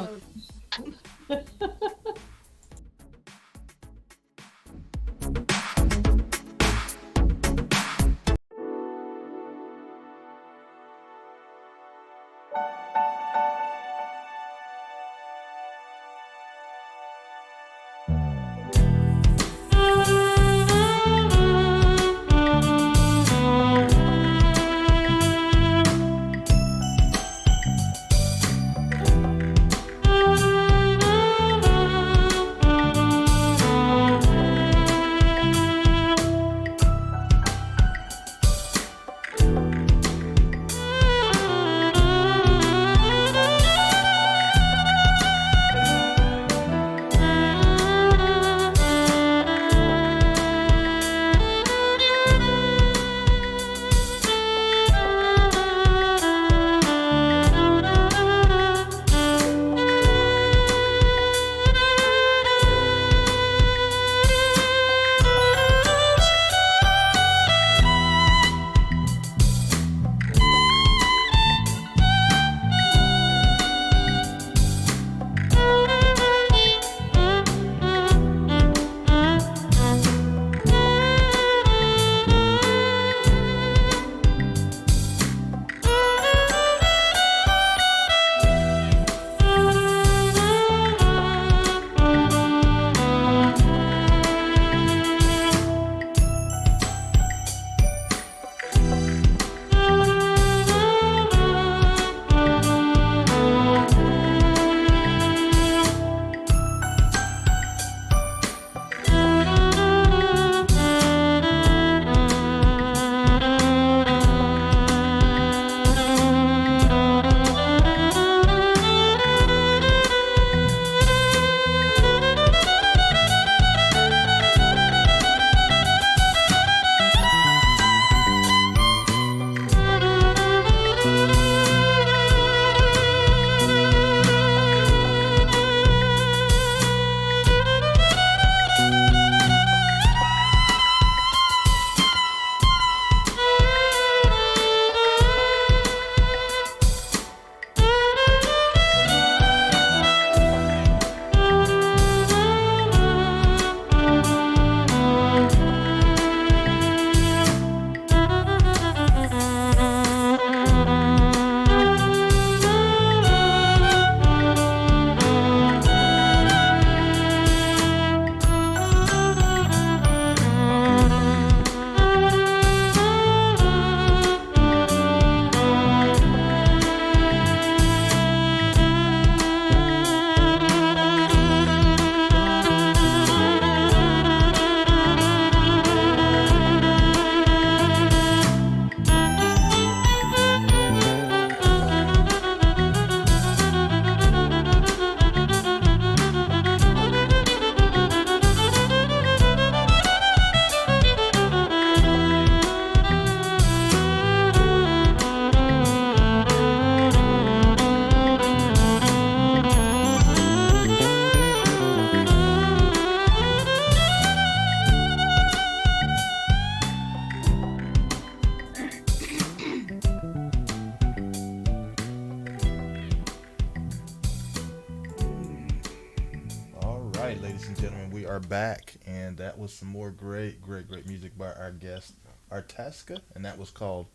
back, and that was some more great music by our guest Artaska, and that was called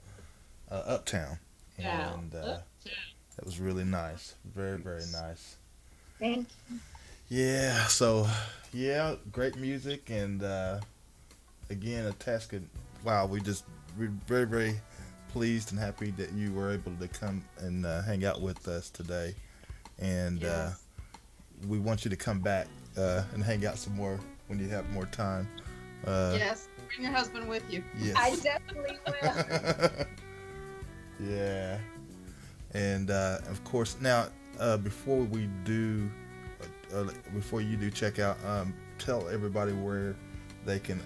Uptown. And that was really nice, very very nice. Thank you. Yeah, so yeah, great music, and again, Artaska. Wow, we're very very pleased and happy that you were able to come and hang out with us today, and we want you to come back and hang out some more when you have more time. Yes, bring your husband with you. Yes. I definitely will. Yeah, and of course, now before you do check out, tell everybody where they can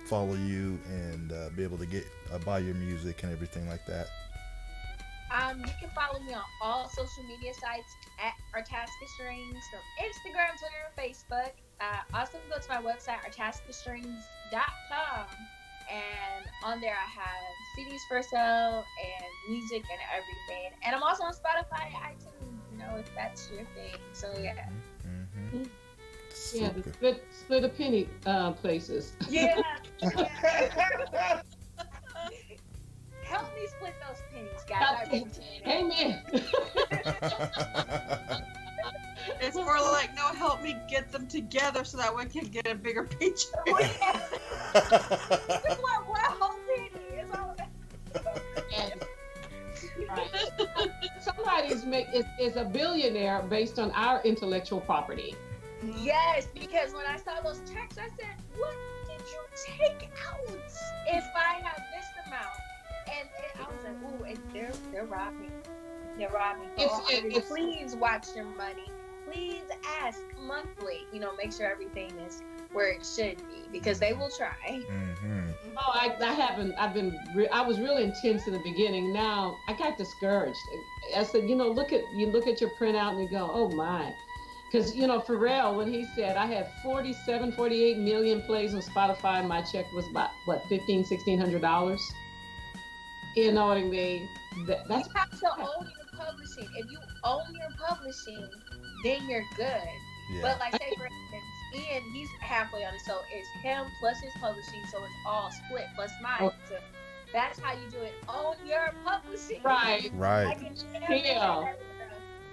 follow you and be able to get buy your music and everything like that. You can follow me on all social media sites at Artaska Strings from Instagram, Twitter, and Facebook. Also go to my website, artaskastrings.com. And on there I have CDs for sale and music and everything. And I'm also on Spotify and iTunes, if that's your thing. So yeah. Mm-hmm. Yeah, the split a penny places. Yeah. Help me split those pennies, guys. I appreciate it. Amen. It's more like, no, help me get them together so that we can get a bigger paycheck. It's like, what whole penny? It's all Somebody is a billionaire based on our intellectual property. Yes, because when I saw those checks, I said, what did you take out if I have this amount? And I was like, ooh, and they're robbing. They're robbing. Please watch your money. Please ask monthly. Make sure everything is where it should be, because they will try. Mm-hmm. Oh, I haven't. I was really intense in the beginning. Now I got discouraged. I said, look at your printout and you go, oh my. Because, Pharrell, when he said, I had 48 million plays on Spotify, my check was about, $1,500-$1,600? You know what I mean? That's you have to own your publishing. If you own your publishing, then you're good. Yeah. But say, for instance, Ian, he's halfway on it. So it's him plus his publishing. So it's all split plus mine. Oh. So that's how you do it. Own your publishing. Right. Yeah.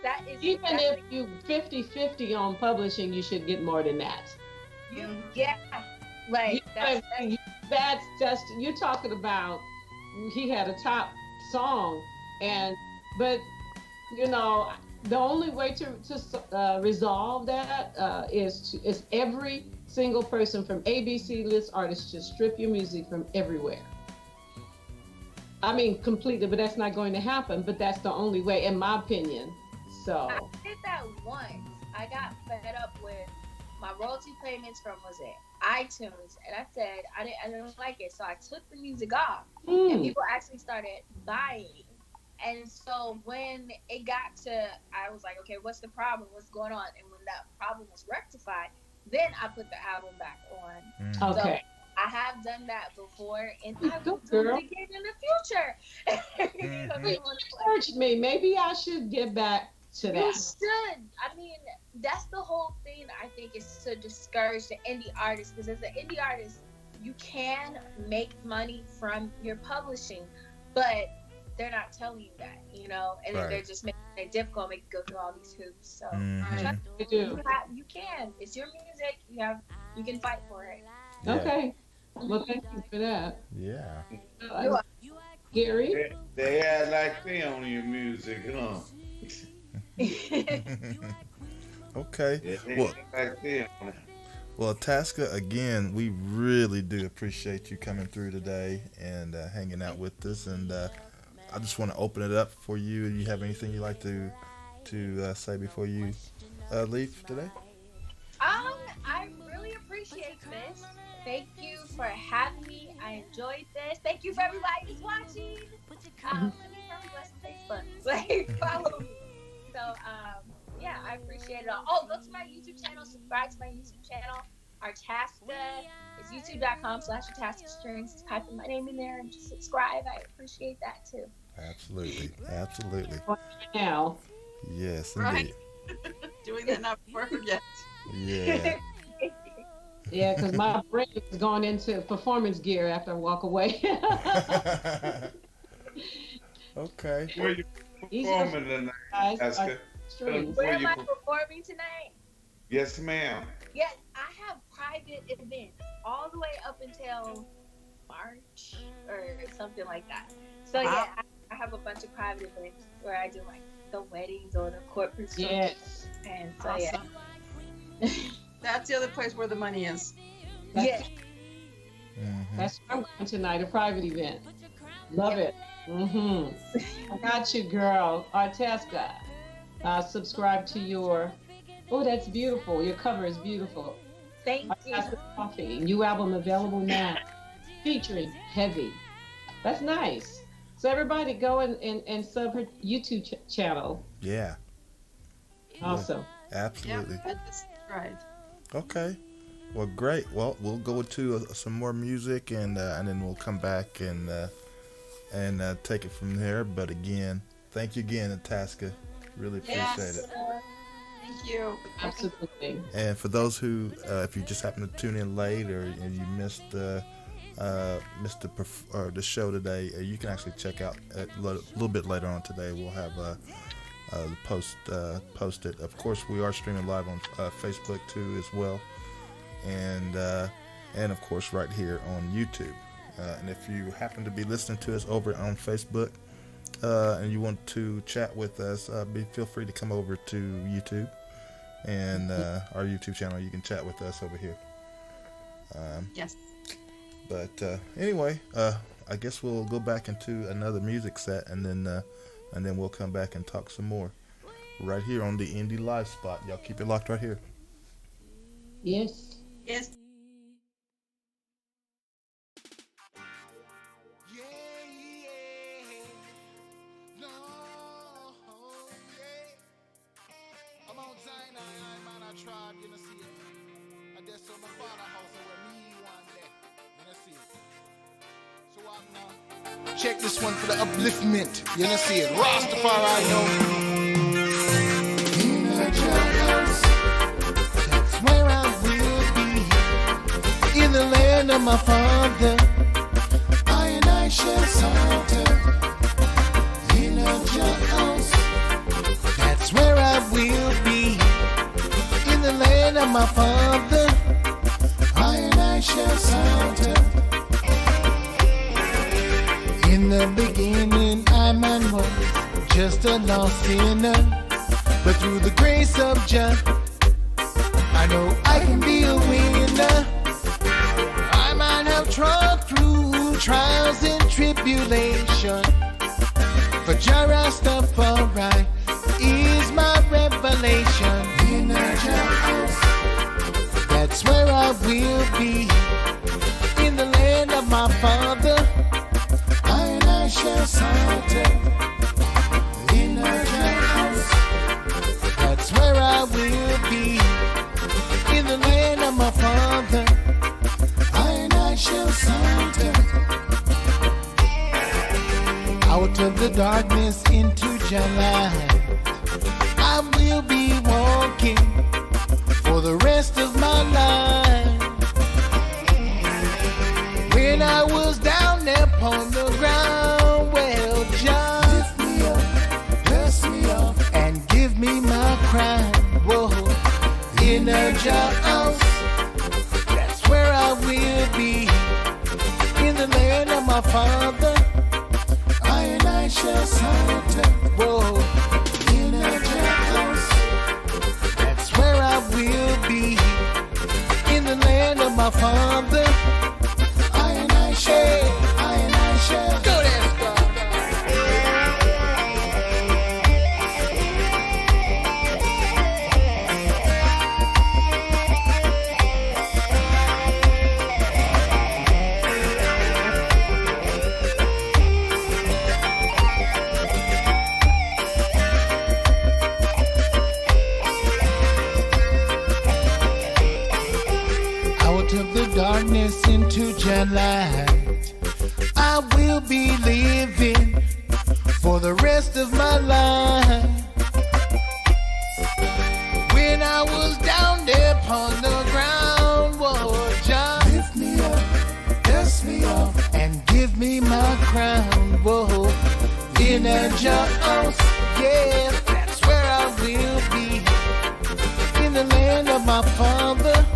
That is even if you 50-50 on publishing, you should get more than that. That's just, you're talking about, he had a top song, but the only way to resolve that is every single person from ABC list artists to strip your music from everywhere. I mean, completely, but that's not going to happen. But that's the only way, in my opinion. So I did that once. I got fed up with my royalty payments from iTunes, and I said I didn't like it, so I took the music off, and people actually started buying. And so when it got to, I was like, okay, what's the problem? What's going on? And when that problem was rectified, then I put the album back on. Okay. So I have done that before, and I will do it again in the future. You encouraged me. Maybe I should get back to that. You should. I mean, that's the whole thing, I think, is to discourage the indie artists, because as an indie artist, you can make money from your publishing, but they're not telling you that, and then they're just making it difficult, make you go through all these hoops. So you can. It's your music. You can fight for it. Yeah. Okay. Well, thank you for that. Yeah. Gary? They act like they own your music, huh? Okay. Well, Artaska, again, we really do appreciate you coming through today and hanging out with us. And I just want to open it up for you. You have anything you'd like to say before you leave today? I really appreciate this. Thank you for having me. I enjoyed this. Thank you for everybody who's watching. Facebook. Follow me. So, I appreciate it all. Oh, go to my YouTube channel. Subscribe to my YouTube channel. Artaska. It's youtube.com/Artaska Strings. Type in my name in there and just subscribe. I appreciate that too. Absolutely. Now. Yes, right. indeed. Doing that now before I forget. Yeah. Yeah, because my brain is going into performance gear after I walk away. Okay. Where you performing tonight, Artaska? Where am I performing tonight? Yes, ma'am. Yes, I have private events all the way up until March or something like that. So yeah, I have a bunch of private events where I do like the weddings or the corporate stuff. Yes. And so Awesome. yeah. That's the other place where the money is. Yes. That's where I'm going tonight, a private event. Love it. I got you, girl. Artaska. Subscribe to your. Oh, that's beautiful. Your cover is beautiful. Thank you. Artaska Coffee. New album available now, featuring Heavy. That's nice. So everybody go and sub her YouTube channel. Yeah. Awesome. Absolutely. Yeah, that's right. Okay. Well, great. Well, we'll go to some more music and then we'll come back and take it from there. But again, thank you again, Artaska. Really appreciate it. Thank you. Absolutely. And for those who, if you just happen to tune in late or and you missed the show today, you can actually check out a little bit later on today. We'll have the post posted. Of course, we are streaming live on Facebook too as well, and of course right here on YouTube. And if you happen to be listening to us over on Facebook and you want to chat with us, feel free to come over to YouTube and our YouTube channel. You can chat with us over here. Yes. But anyway, I guess we'll go back into another music set, and then we'll come back and talk some more right here on the Indie Live Spot. Y'all keep it locked right here. Yes. Yes. Check this one for the upliftment. You know, see it. Rastafari, yo. That's where I will be. In the land of my father, I shall saunter. In a house. That's where I will be. In the land of my father, I shall saunter. In the beginning, I man was just a lost sinner, but through the grace of Jah, I know I can be a winner. I might have trod through trials and tribulation, but Jah Rastafari is my revelation. In a Jah house, that's where I will be. In the land of my father, I shall saunter. In a house, that's where I will be. In the land of my father, I shall saunter. Out of the darkness into Jah light, I will be walking for the rest of my life. When I was down there upon the ground, well, Jah lift me up, dust me off, and give me my crown. Whoa, in a Jah house, that's where I will be. In the land of my father, I shall saunter. Whoa, in a Jah house, that's where I will be. In the land of my father, I shall go there. Out of the darkness into Jah light, I will be living for the rest of my life. When I was down there upon the ground, whoa, Jones, yeah, that's where I will be. In the land of my father,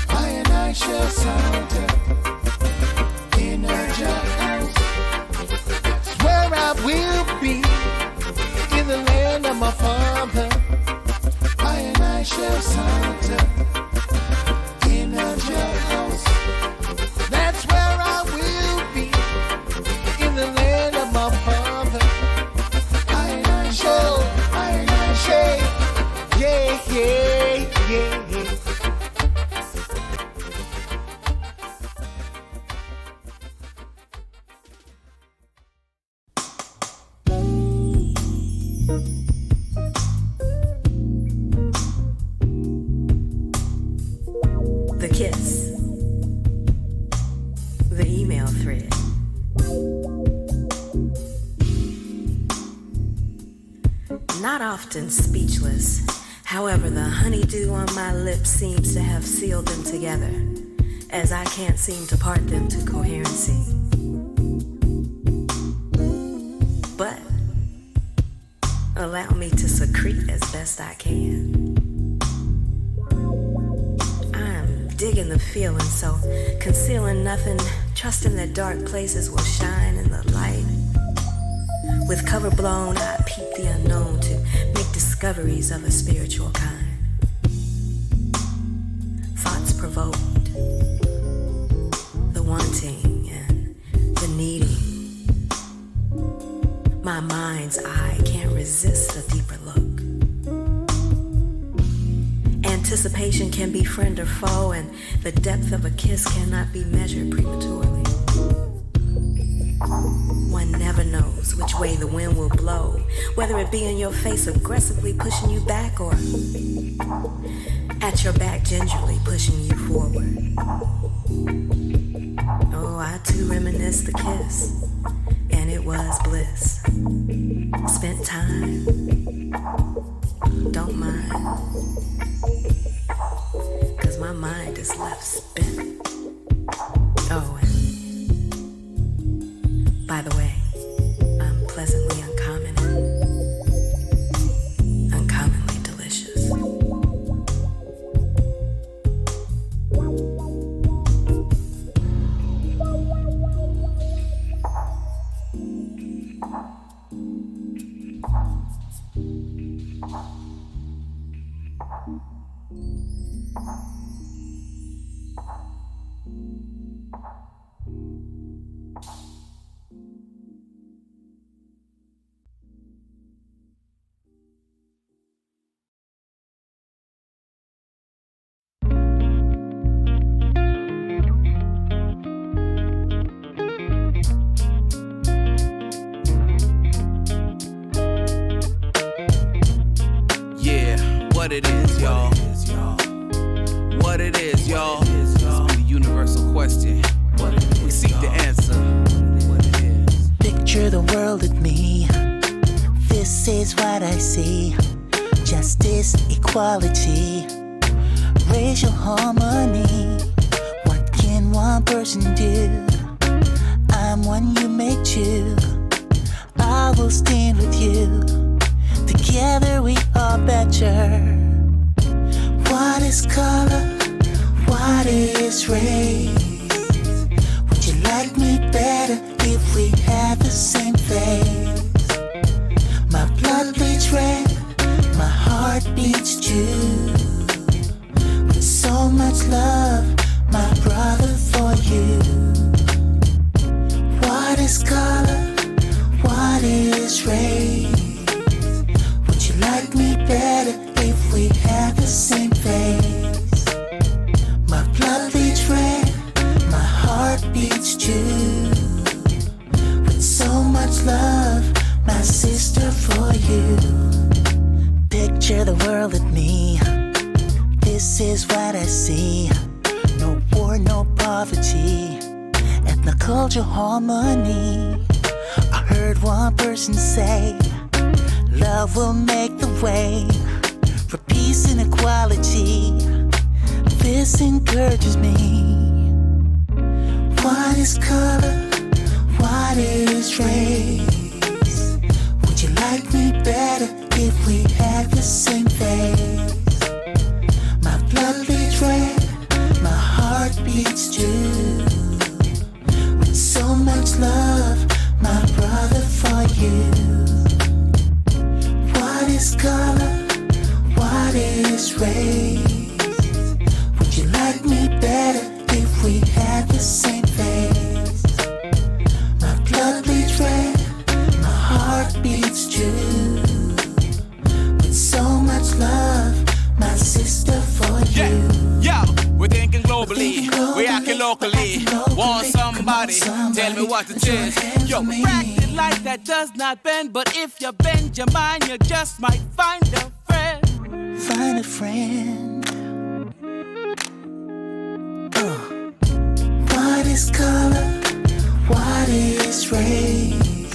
I and I shall saunter. In a Jones, that's where I will be. In the land of my father, I and I shall saunter. In a Jones, that's where I will be. In the land of my father, I and I shall, yeah, yeah, yeah. The kiss. The email thread. Not often speechless. However, the honeydew on my lips seems to have sealed them together, as I can't seem to part them to coherency. But allow me to secrete as best I can. I'm digging the feeling, so concealing nothing, trusting that dark places will shine in the light. With cover blown, I peep the unknown to make discoveries of a spiritual kind. Thoughts provoked, the wanting and the needing. My mind's eye can't resist a deeper look. Anticipation can be friend or foe, and the depth of a kiss cannot be measured prematurely. One never knows which way the wind will blow, whether it be in your face aggressively pushing you back or at your back gingerly pushing you forward. Oh, I too reminisce the kiss, and it was bliss. Spent time, don't mind, 'cause my mind is left spinning. Oh, and by the way, I'm pleasantly uncommon and uncommonly delicious. What it is, y'all. What it is, y'all. This be the universal question. We seek the answer. What it is. Picture the world with me. This is what I see. Justice, equality, racial harmony. What can one person do? I'm one, you make two. I will stand with you. Together we are better. What is color? What is race? Would you like me better if we had the same face? My blood beats red, my heart beats true. With so much love, my brother, for you. What is color? What is race? Like me better if we had the same face. My blood beats red, my heart beats true. With so much love, my sister, for you. Picture the world with me. This is what I see. No war, no poverty, ethnocultural harmony. I heard one person say, love will make the way for peace and equality. This encourages me. What is color? What is race? beats true. With so much love, my brother, for you. What is color? What is race? Would you like me better if we had the same face? My blood bleeds red, my heart beats true. With so much love, my sister, for you. Yeah, we're thinking globally, we're acting locally. Want somebody, tell me what it is. Yo, practice like that does not bend, but if you bend your mind, you just might find a friend. Find a friend. What is color? What is race?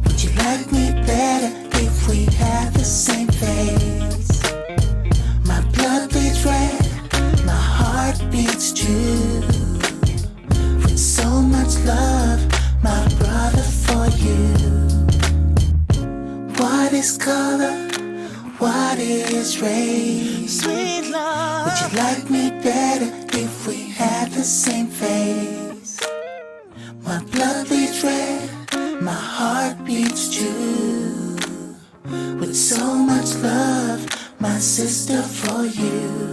Would you like me better if we had the same face? My blood beats red, my heart beats true. With so much love, my brother, for you. What is color? What is race? Sweet love. Would you like me better if we had the same face? My blood beats red, my heart beats true. With so much love, my sister, for you.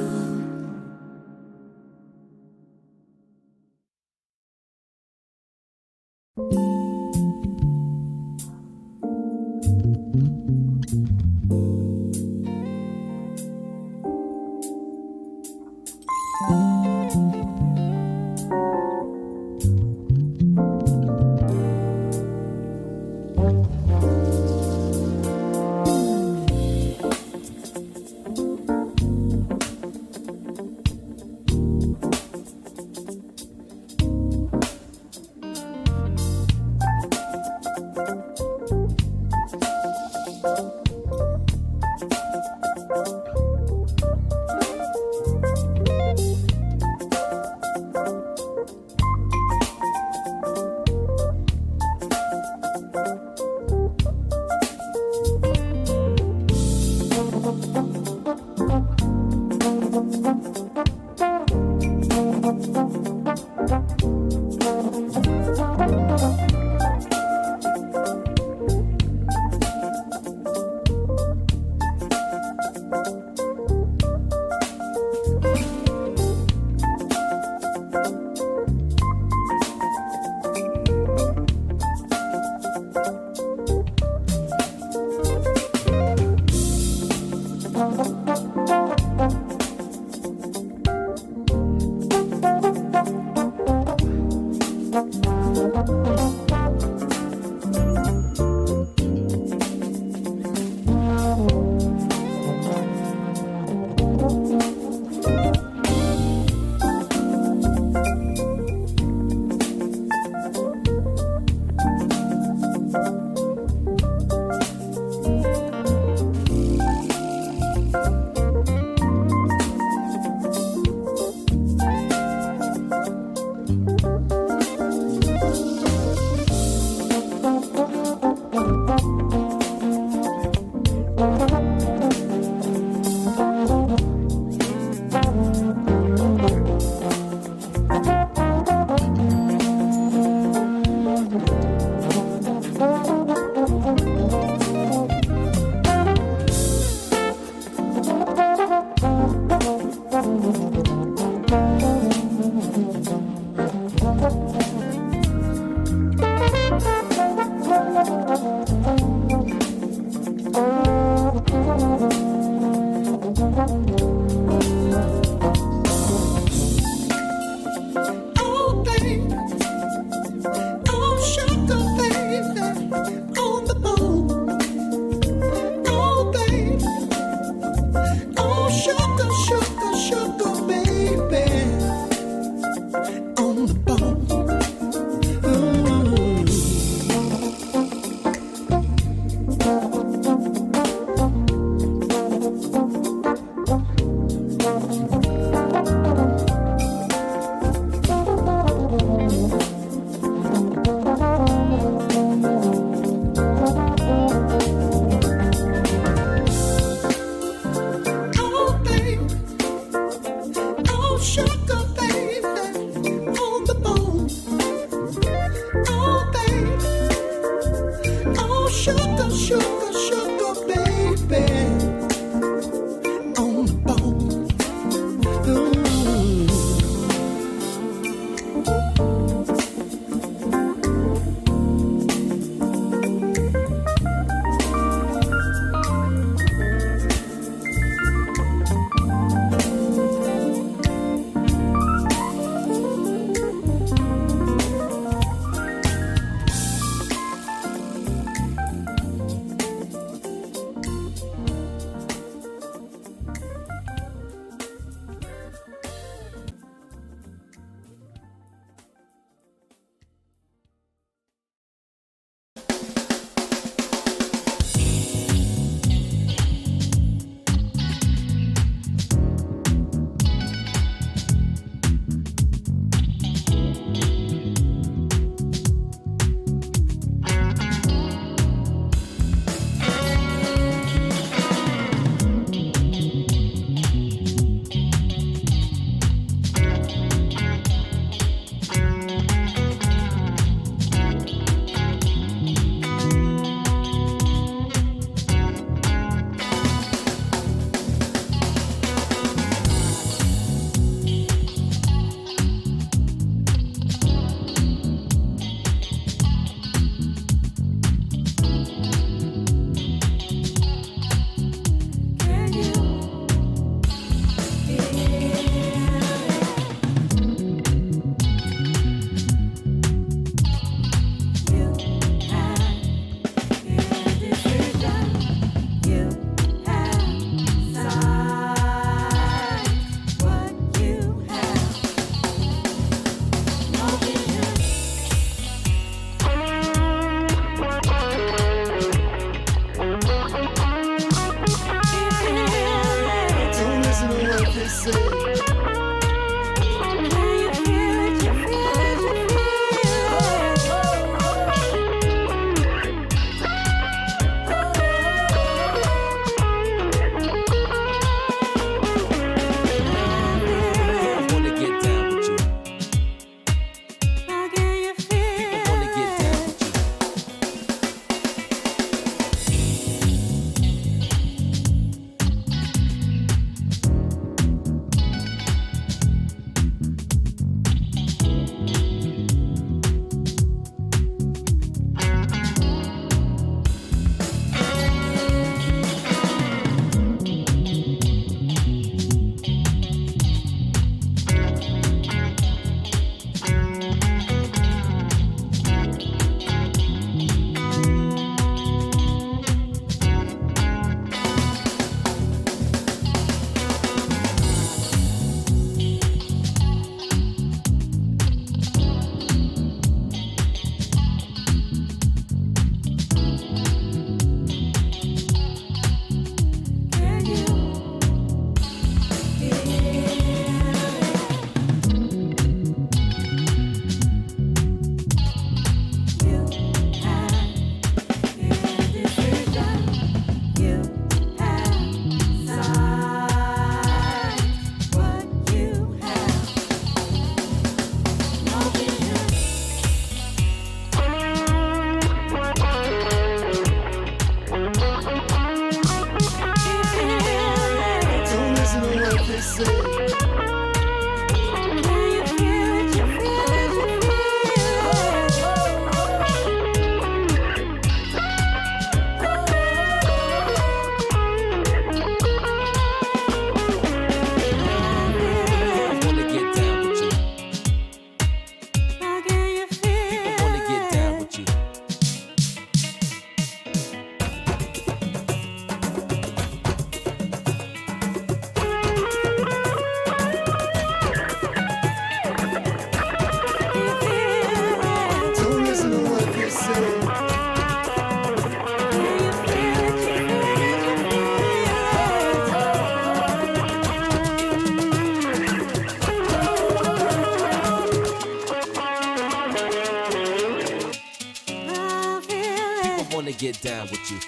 get down with you.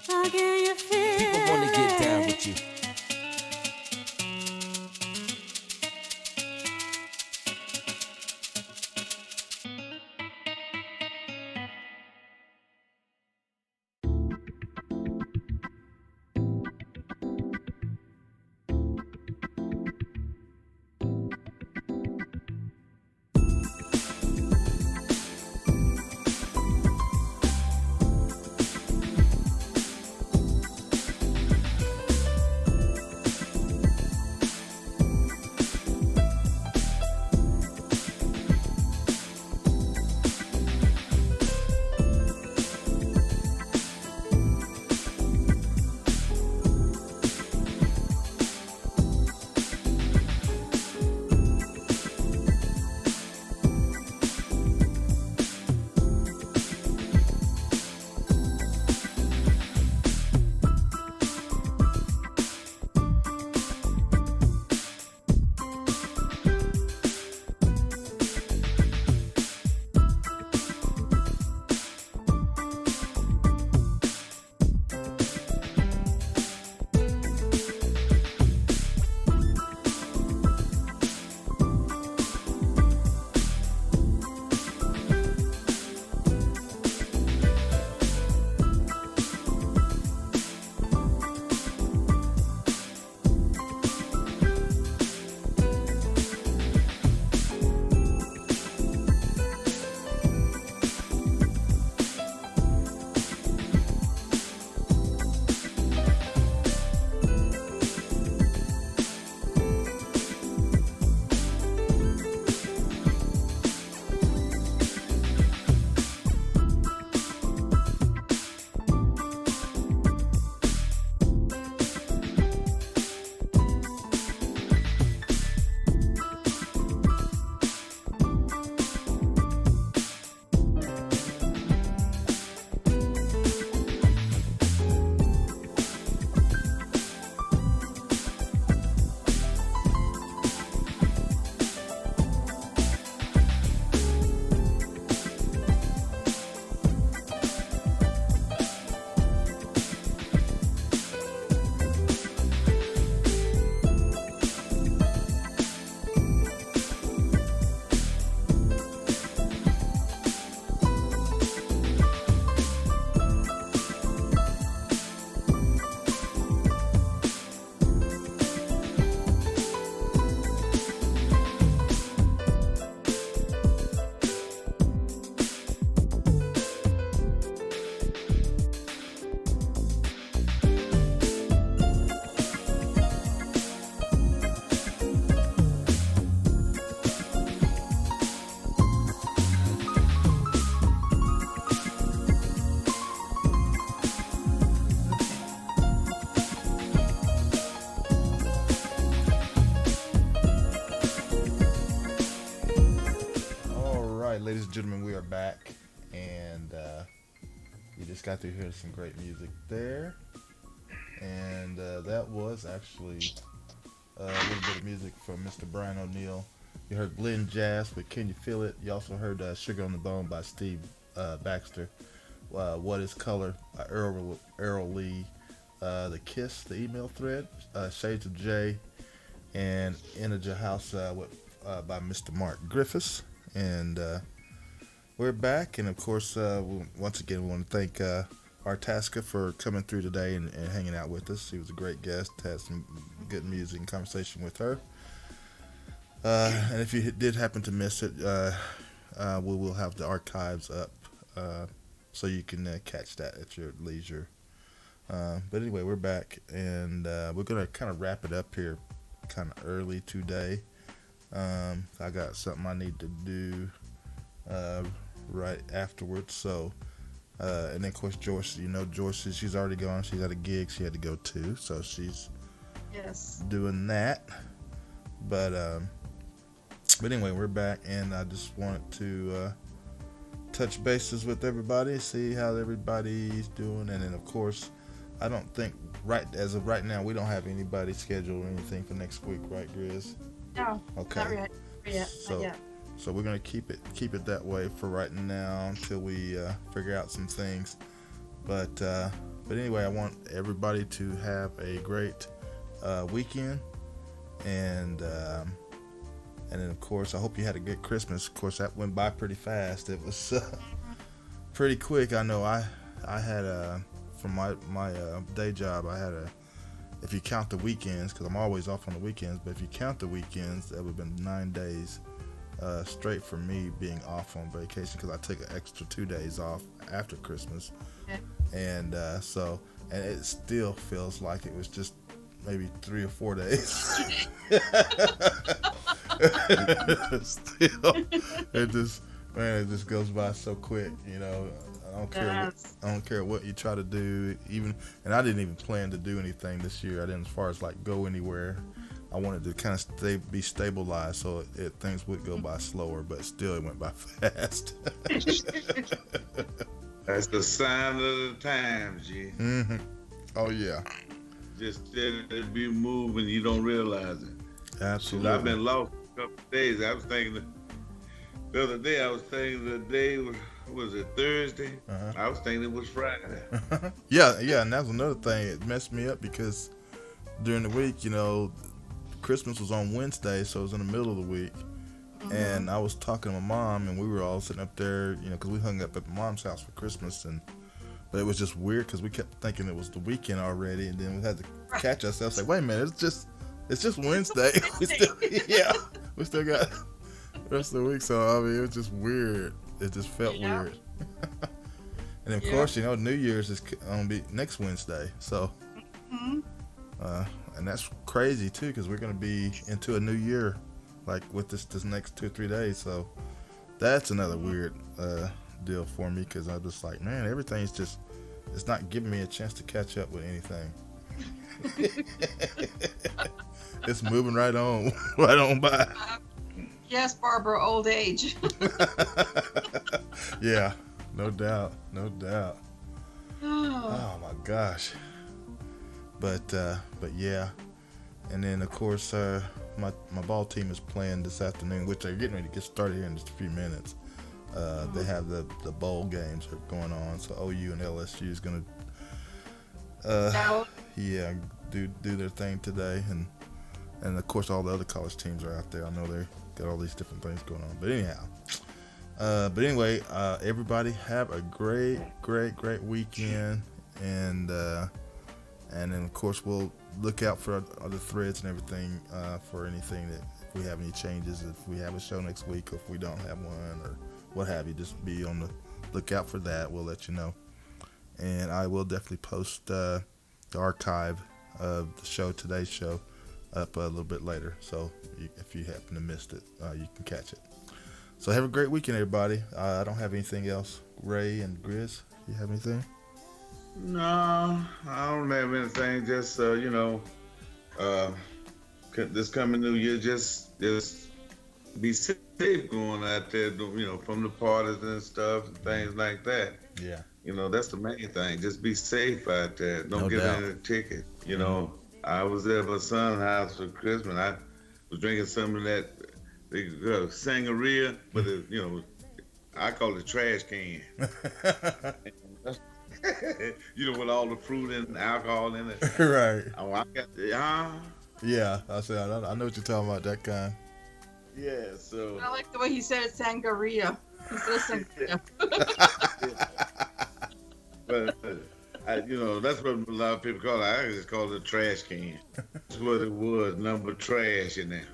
How can you feel? People wanna get down with you. ladies and gentlemen, we are back, and you just got to hear some great music there, and that was actually a little bit of music from Mr. Brian O'Neill. You heard Blend Jazz with Can You Feel It? You also heard Sugar on the Bone by Steve Baxter. What Is Color by Errol Lee. The Kiss, the email thread, Shades of J, and Energy House by Mr. Mark Griffiths. And we're back, and of course, once again, we want to thank Artaska for coming through today and hanging out with us. She was a great guest, had some good music and conversation with her. And if you did happen to miss it, we will have the archives up so you can catch that at your leisure. But anyway, we're back, and we're going to kind of wrap it up here kind of early today. I got something I need to do right afterwards. So, and then of course Joyce, Joyce, she's already gone. She's at a gig she had to go to, so she's doing that. But anyway, we're back, and I just wanted to touch bases with everybody, see how everybody's doing, and then of course, I don't think as of right now we don't have anybody scheduled or anything for next week, right, Grizz? No. Okay. Not yet. So we're gonna keep it that way for right now until we figure out some things. But anyway, I want everybody to have a great weekend, and then of course I hope you had a good Christmas. Of course that went by pretty fast. It was pretty quick. I know I had from my day job, I had if you count the weekends, because I'm always off on the weekends, but if you count the weekends, that would have been 9 days straight for me being off on vacation, because I took an extra 2 days off after Christmas. And so it still feels like it was just maybe 3 or 4 days. Still, it just goes by so quick, you know. I don't care what you try to do, and I didn't even plan to do anything this year. I didn't, as far as like go anywhere. I wanted to kind of be stabilized, so things would go by slower, but still it went by fast. That's the sign of the times, G. Mm-hmm. Oh yeah. Just it be moving, you don't realize it. Absolutely. I've been lost a couple of days. I was thinking the other day. The day was it Thursday? Uh-huh. I was thinking it was Friday. Yeah, and that's another thing. It messed me up because during the week, you know, Christmas was on Wednesday, so it was in the middle of the week. Mm-hmm. And I was talking to my mom, and we were all sitting up there, you know, because we hung up at my mom's house for Christmas, but it was just weird because we kept thinking it was the weekend already, and then we had to catch ourselves. Like, wait a minute, it's just Wednesday. we still got the rest of the week. So I mean, it was just weird. It just felt weird. And of course, you know, New Year's is gonna be next Wednesday. So, and that's crazy too, because we're gonna be into a new year, like with this next 2 or 3 days. So that's another weird deal for me, because I'm just like, man, everything's just, it's not giving me a chance to catch up with anything. It's moving right on by. Yes, Barbara, old age. Yeah, no doubt. Oh my gosh. But yeah, and then of course my ball team is playing this afternoon, which they're getting ready to get started here in just a few minutes. They have the bowl games are going on, so OU and LSU is gonna do their thing today, and of course all the other college teams are out there. I know they got all these different things going on, but anyway, everybody have a great weekend, and then of course we'll look out for other threads and everything for anything that, if we have any changes, if we have a show next week, or if we don't have one, or what have you. Just be on the lookout for that. We'll let you know, and I will definitely post the archive of the show, today's show, up a little bit later. So if you happen to miss it, you can catch it. So have a great weekend, everybody. I don't have anything else. Ray and Grizz, you have anything? No, I don't have anything. Just you know, this coming New Year, just be safe going out there. You know, from the parties and stuff and things like that. Yeah. You know, that's the main thing. Just be safe out there. Don't get any tickets. You know, I was at my son's house for Christmas. I was drinking some of that sangria, but you know, I call it trash can. You know, with all the fruit and alcohol in it. Right. Oh, I got yeah, I said I know what you're talking about, that kind. Yeah, so I like the way he said it, sangria. Instead of sangria. But you know, that's what a lot of people call it. I just call it a trash can. That's what it was, number trash in there.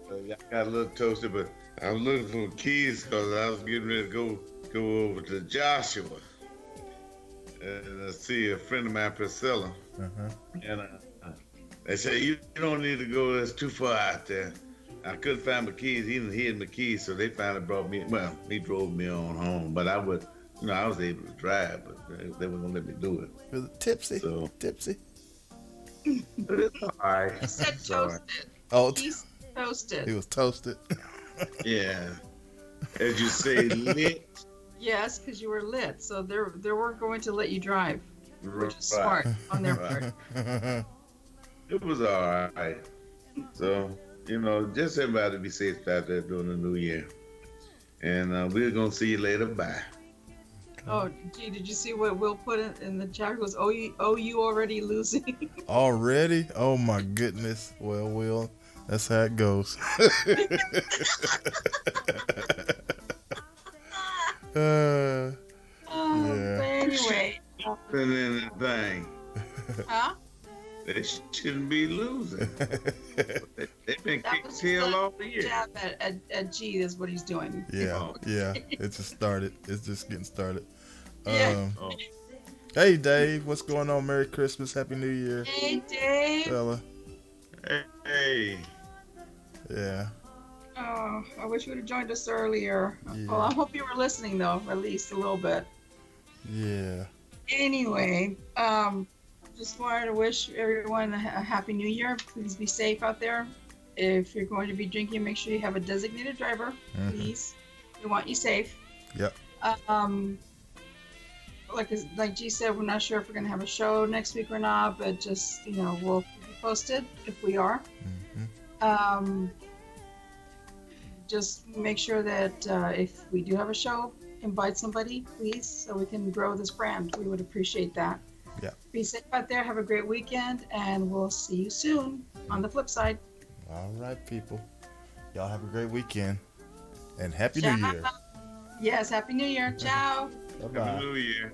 So I got a little toasted, but I was looking for keys because I was getting ready to go over to Joshua and I see a friend of mine, Priscilla, and they said, you don't need to go, that's too far out there. I couldn't find my keys. He didn't hid my keys, so they finally brought me. Well, he drove me on home, but I was able to drive, but they weren't gonna let me do it. Was it tipsy? So, tipsy. But it's all right. He said toasted. Oh, He's toasted. He was toasted. Yeah, as you say, lit. Yes, because you were lit, so they weren't going to let you drive, which is smart on their part. It was all right. So just everybody be safe out there during the new year. And we're going to see you later. Bye. Oh, gee, did you see what Will put in the chat? He goes, oh, you already losing. Already? Oh, my goodness. Well, Will, that's how it goes. Yeah. But anyway. Thing. Huh? They shouldn't be losing. They've been kicked tail all the year. Jab at G is what he's doing. Yeah, yeah. It just started. It's just getting started. Yeah. Hey, Dave. What's going on? Merry Christmas. Happy New Year. Hey, Dave. Fella. Hey. Yeah. Oh, I wish you would have joined us earlier. Yeah. Well, I hope you were listening, though, at least a little bit. Yeah. Anyway, just wanted to wish everyone a happy new year. Please be safe out there. If you're going to be drinking, make sure you have a designated driver, please. We want you safe. Yep. Like G said, we're not sure if we're going to have a show next week or not, but just, we'll keep you posted if we are. Just make sure that if we do have a show, invite somebody, please, so we can grow this brand. We would appreciate that. Yeah. Be safe out there. Have a great weekend, and we'll see you soon on the flip side. All right, people. Y'all have a great weekend. And Happy New Year. Yes, Happy New Year. Ciao. Bye-bye. Happy New Year.